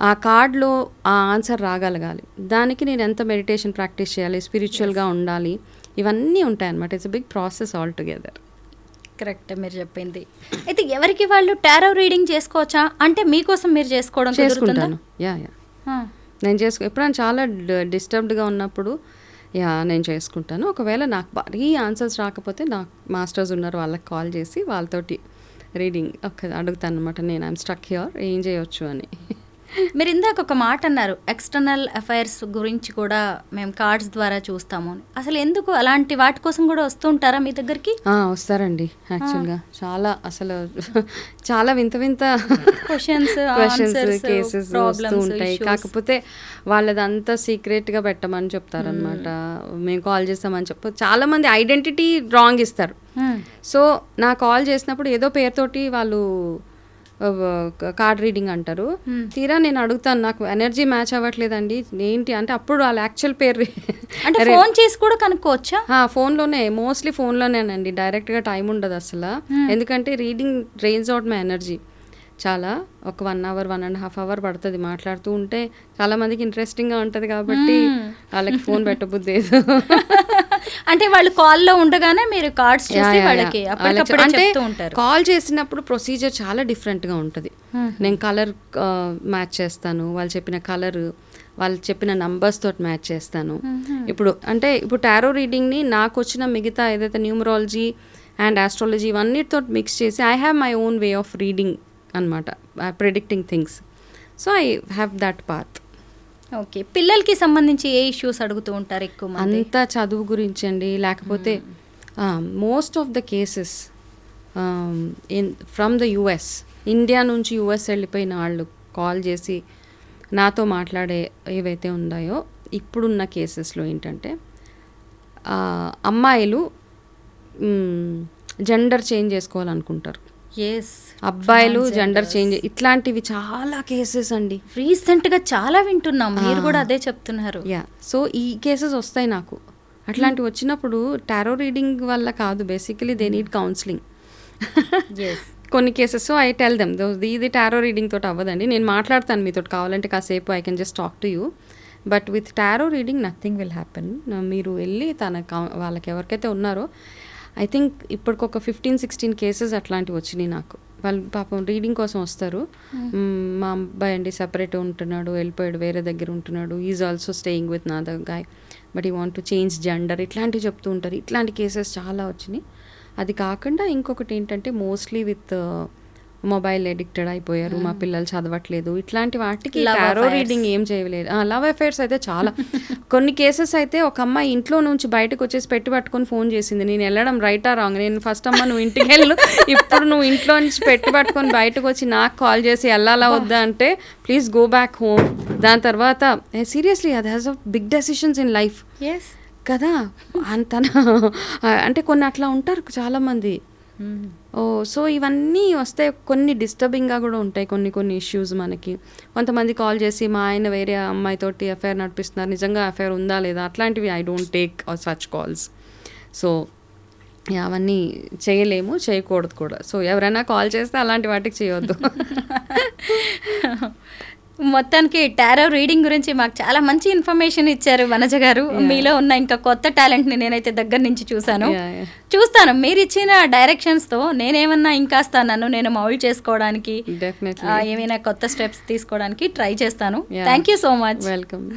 ఆ కార్డ్లో ఆ ఆన్సర్ రాగలగాలి. దానికి నేను ఎంత మెడిటేషన్ ప్రాక్టీస్ చేయాలి, స్పిరిచువల్గా ఉండాలి, ఇవన్నీ ఉంటాయన్నమాట. It's a big process all together.
Correct మీరు చెప్పింది. అయితే ఎవరికి వాళ్ళు టారో రీడింగ్ చేసుకోవచ్చా అంటే మీకోసం మీరు
చేసుకుంటాను. నేను ఎప్పుడైనా చాలా డిస్టర్బ్డ్గా ఉన్నప్పుడు నేను చేసుకుంటాను. ఒకవేళ నాకు మరీ ఆన్సర్స్ రాకపోతే నాకు మాస్టర్స్ ఉన్నారు, వాళ్ళకి కాల్ చేసి వాళ్ళతోటి రీడింగ్ అడుగుతాను అనమాట. నేను ఐఎమ్ స్టక్ హియర్, ఏం చేయొచ్చు అని.
మీరు ఇందాక ఒక మాట అన్నారు, ఎక్స్టర్నల్ అఫైర్స్ గురించి కూడా మేము కార్డ్స్ ద్వారా చూస్తాము అని. అసలు ఎందుకు అలాంటి వాటి కోసం కూడా వస్తూ ఉంటారా మీ దగ్గరికి?
వస్తారండి. యాక్చువల్గా చాలా వింత
క్వశ్చన్స్
కేసెస్ వస్తూ ఉంటాయి. కాకపోతే వాళ్ళదంతా సీక్రెట్గా పెట్టమని చెప్తారనమాట. మేము కాల్ చేస్తామని చాలా మంది ఐడెంటిటీ రాంగ్ ఇస్తారు. సో నా కాల్ చేసినప్పుడు ఏదో పేరుతోటి వాళ్ళు కార్డ్ రీడింగ్ అంటారు. తీరా నేను అడుగుతాను, నాకు ఎనర్జీ మ్యాచ్ అవ్వట్లేదండి ఏంటి అంటే, అప్పుడు వాళ్ళ యాక్చువల్ పేరు
అంటే ఫోన్ చేసి కూడా కనుక్కోవచ్చా?
ఫోన్లోనే, మోస్ట్లీ ఫోన్లోనేనండి. డైరెక్ట్గా టైం ఉండదు అసలు. ఎందుకంటే reading drains out my energy. చాలా ఒక 1 hour 1.5 hours పడుతుంది మాట్లాడుతూ ఉంటే. చాలా మందికి ఇంట్రెస్టింగ్గా ఉంటుంది కాబట్టి వాళ్ళకి ఫోన్ పెట్టబుద్ది లేదు.
అంటే వాళ్ళు కాల్లో ఉండగానే మీరు కార్డ్స్ చూసి వాళ్ళకి అప్పటికప్పుడే చెప్తూ ఉంటారు.
కాల్ చేసినప్పుడు ప్రొసీజర్ చాలా డిఫరెంట్గా ఉంటుంది. నేను కలర్ మ్యాచ్ చేస్తాను, వాళ్ళు చెప్పిన కలర్, వాళ్ళు చెప్పిన నంబర్స్ తోటి మ్యాచ్ చేస్తాను. ఇప్పుడు టారో రీడింగ్ని నాకు వచ్చిన మిగతా ఏదైతే న్యూమరాలజీ అండ్ ఆస్ట్రాలజీ ఇవన్నిటితో మిక్స్ చేసి I have my own way of reading అనమాట, predicting things. So I have that path.
Okay, పిల్లలకి సంబంధించి ఏ ఇష్యూస్ అడుగుతూ ఉంటారు ఎక్కువ?
అంతా చదువు గురించి అండి. లేకపోతే most of the cases from the US, India నుంచి యుఎస్ వెళ్ళిపోయిన వాళ్ళు కాల్ చేసి నాతో మాట్లాడే ఏవైతే ఉన్నాయో ఇప్పుడున్న కేసెస్లో ఏంటంటే అమ్మాయిలు జెండర్ చేంజ్ చేసుకోవాలనుకుంటారు, అబ్బాయిలు జెండర్ చేంజ్, ఇట్లాంటివి చాలా కేసెస్ అండి.
రీసెంట్గా చాలా వింటున్నాం, మీరు కూడా అదే చెప్తున్నారు.
సో ఈ కేసెస్ వస్తాయి నాకు. అట్లాంటివి వచ్చినప్పుడు టారో రీడింగ్ వల్ల కాదు, బేసికలీ దే నీడ్ కౌన్సిలింగ్ కొన్ని cases. So I tell them ఇది టారో రీడింగ్ తోటి అవ్వదండి, నేను మాట్లాడతాను మీతో కావాలంటే కాసేపు, I can just talk to you, but with tarot reading nothing will happen. మీరు వెళ్ళి వాళ్ళకి ఎవరికైతే ఉన్నారో, ఐ థింక్ ఇప్పటికొక 15-16 కేసెస్ అట్లాంటివి వచ్చినాయి నాకు. వాళ్ళు పాపం రీడింగ్ కోసం వస్తారు. మా అబ్బాయి అండి సెపరేట్ ఉంటున్నాడు, వెళ్ళిపోయాడు, వేరే దగ్గర ఉంటున్నాడు, is also staying with Nadar guy but ఈ వాంట్ టు చేంజ్ జెండర్, ఇట్లాంటివి చెప్తూ ఉంటారు. ఇట్లాంటి కేసెస్ చాలా వచ్చినాయి. అది కాకుండా ఇంకొకటి ఏంటంటే మోస్ట్లీ విత్ మొబైల్ ఎడిక్టెడ్ అయిపోయారు, మా పిల్లలు చదవట్లేదు, ఇట్లాంటి వాటికి టారో రీడింగ్ ఏం చేయలేదు. లవ్ అఫైర్స్ అయితే చాలా కొన్ని కేసెస్ అయితే ఒక అమ్మాయి ఇంట్లో నుంచి బయటకు వచ్చేసి పెట్టి పట్టుకొని ఫోన్ చేసింది. నేను వెళ్ళడం రైటా రాంగ్, నేను ఫస్ట్ అమ్మ నువ్వు ఇంటికి వెళ్ళు, ఇప్పుడు నువ్వు ఇంట్లో నుంచి పెట్టి పట్టుకొని బయటకు వచ్చి నాకు కాల్ చేసి వెళ్ళాలా వద్దా అంటే ప్లీజ్ గో బ్యాక్ హోమ్. దాని తర్వాత సీరియస్లీ అది has a big decisions in life కదా. అంటే కొన్ని అట్లా ఉంటారు చాలామంది. సో ఇవన్నీ వస్తే కొన్ని డిస్టర్బింగ్గా కూడా ఉంటాయి కొన్ని ఇష్యూస్ మనకి. కొంతమంది కాల్ చేసి మా ఆయన వేరే అమ్మాయితోటి అఫైర్ నడిపిస్తున్నారు, నిజంగా అఫైర్ ఉందా లేదా, అట్లాంటివి I don't take such calls. So అవన్నీ చేయలేము, చేయకూడదు కూడా. సో ఎవరైనా కాల్ చేస్తే అలాంటి వాటికి చేయొద్దు.
మొత్తానికి టారో రీడింగ్ గురించి మాకు చాలా మంచి ఇన్ఫర్మేషన్ ఇచ్చారు వనజ గారు. మీలో ఉన్న ఇంకా కొత్త టాలెంట్ని నేనైతే దగ్గర నుంచి చూశాను. చూస్తాను మీరు ఇచ్చిన డైరెక్షన్స్తో నేనేమన్నా ఇంకాస్త నన్ను నేను మౌల్డ్ చేసుకోవడానికి, ఏమైనా కొత్త స్టెప్స్ తీసుకోవడానికి ట్రై చేస్తాను. Thank you so much.
Welcome.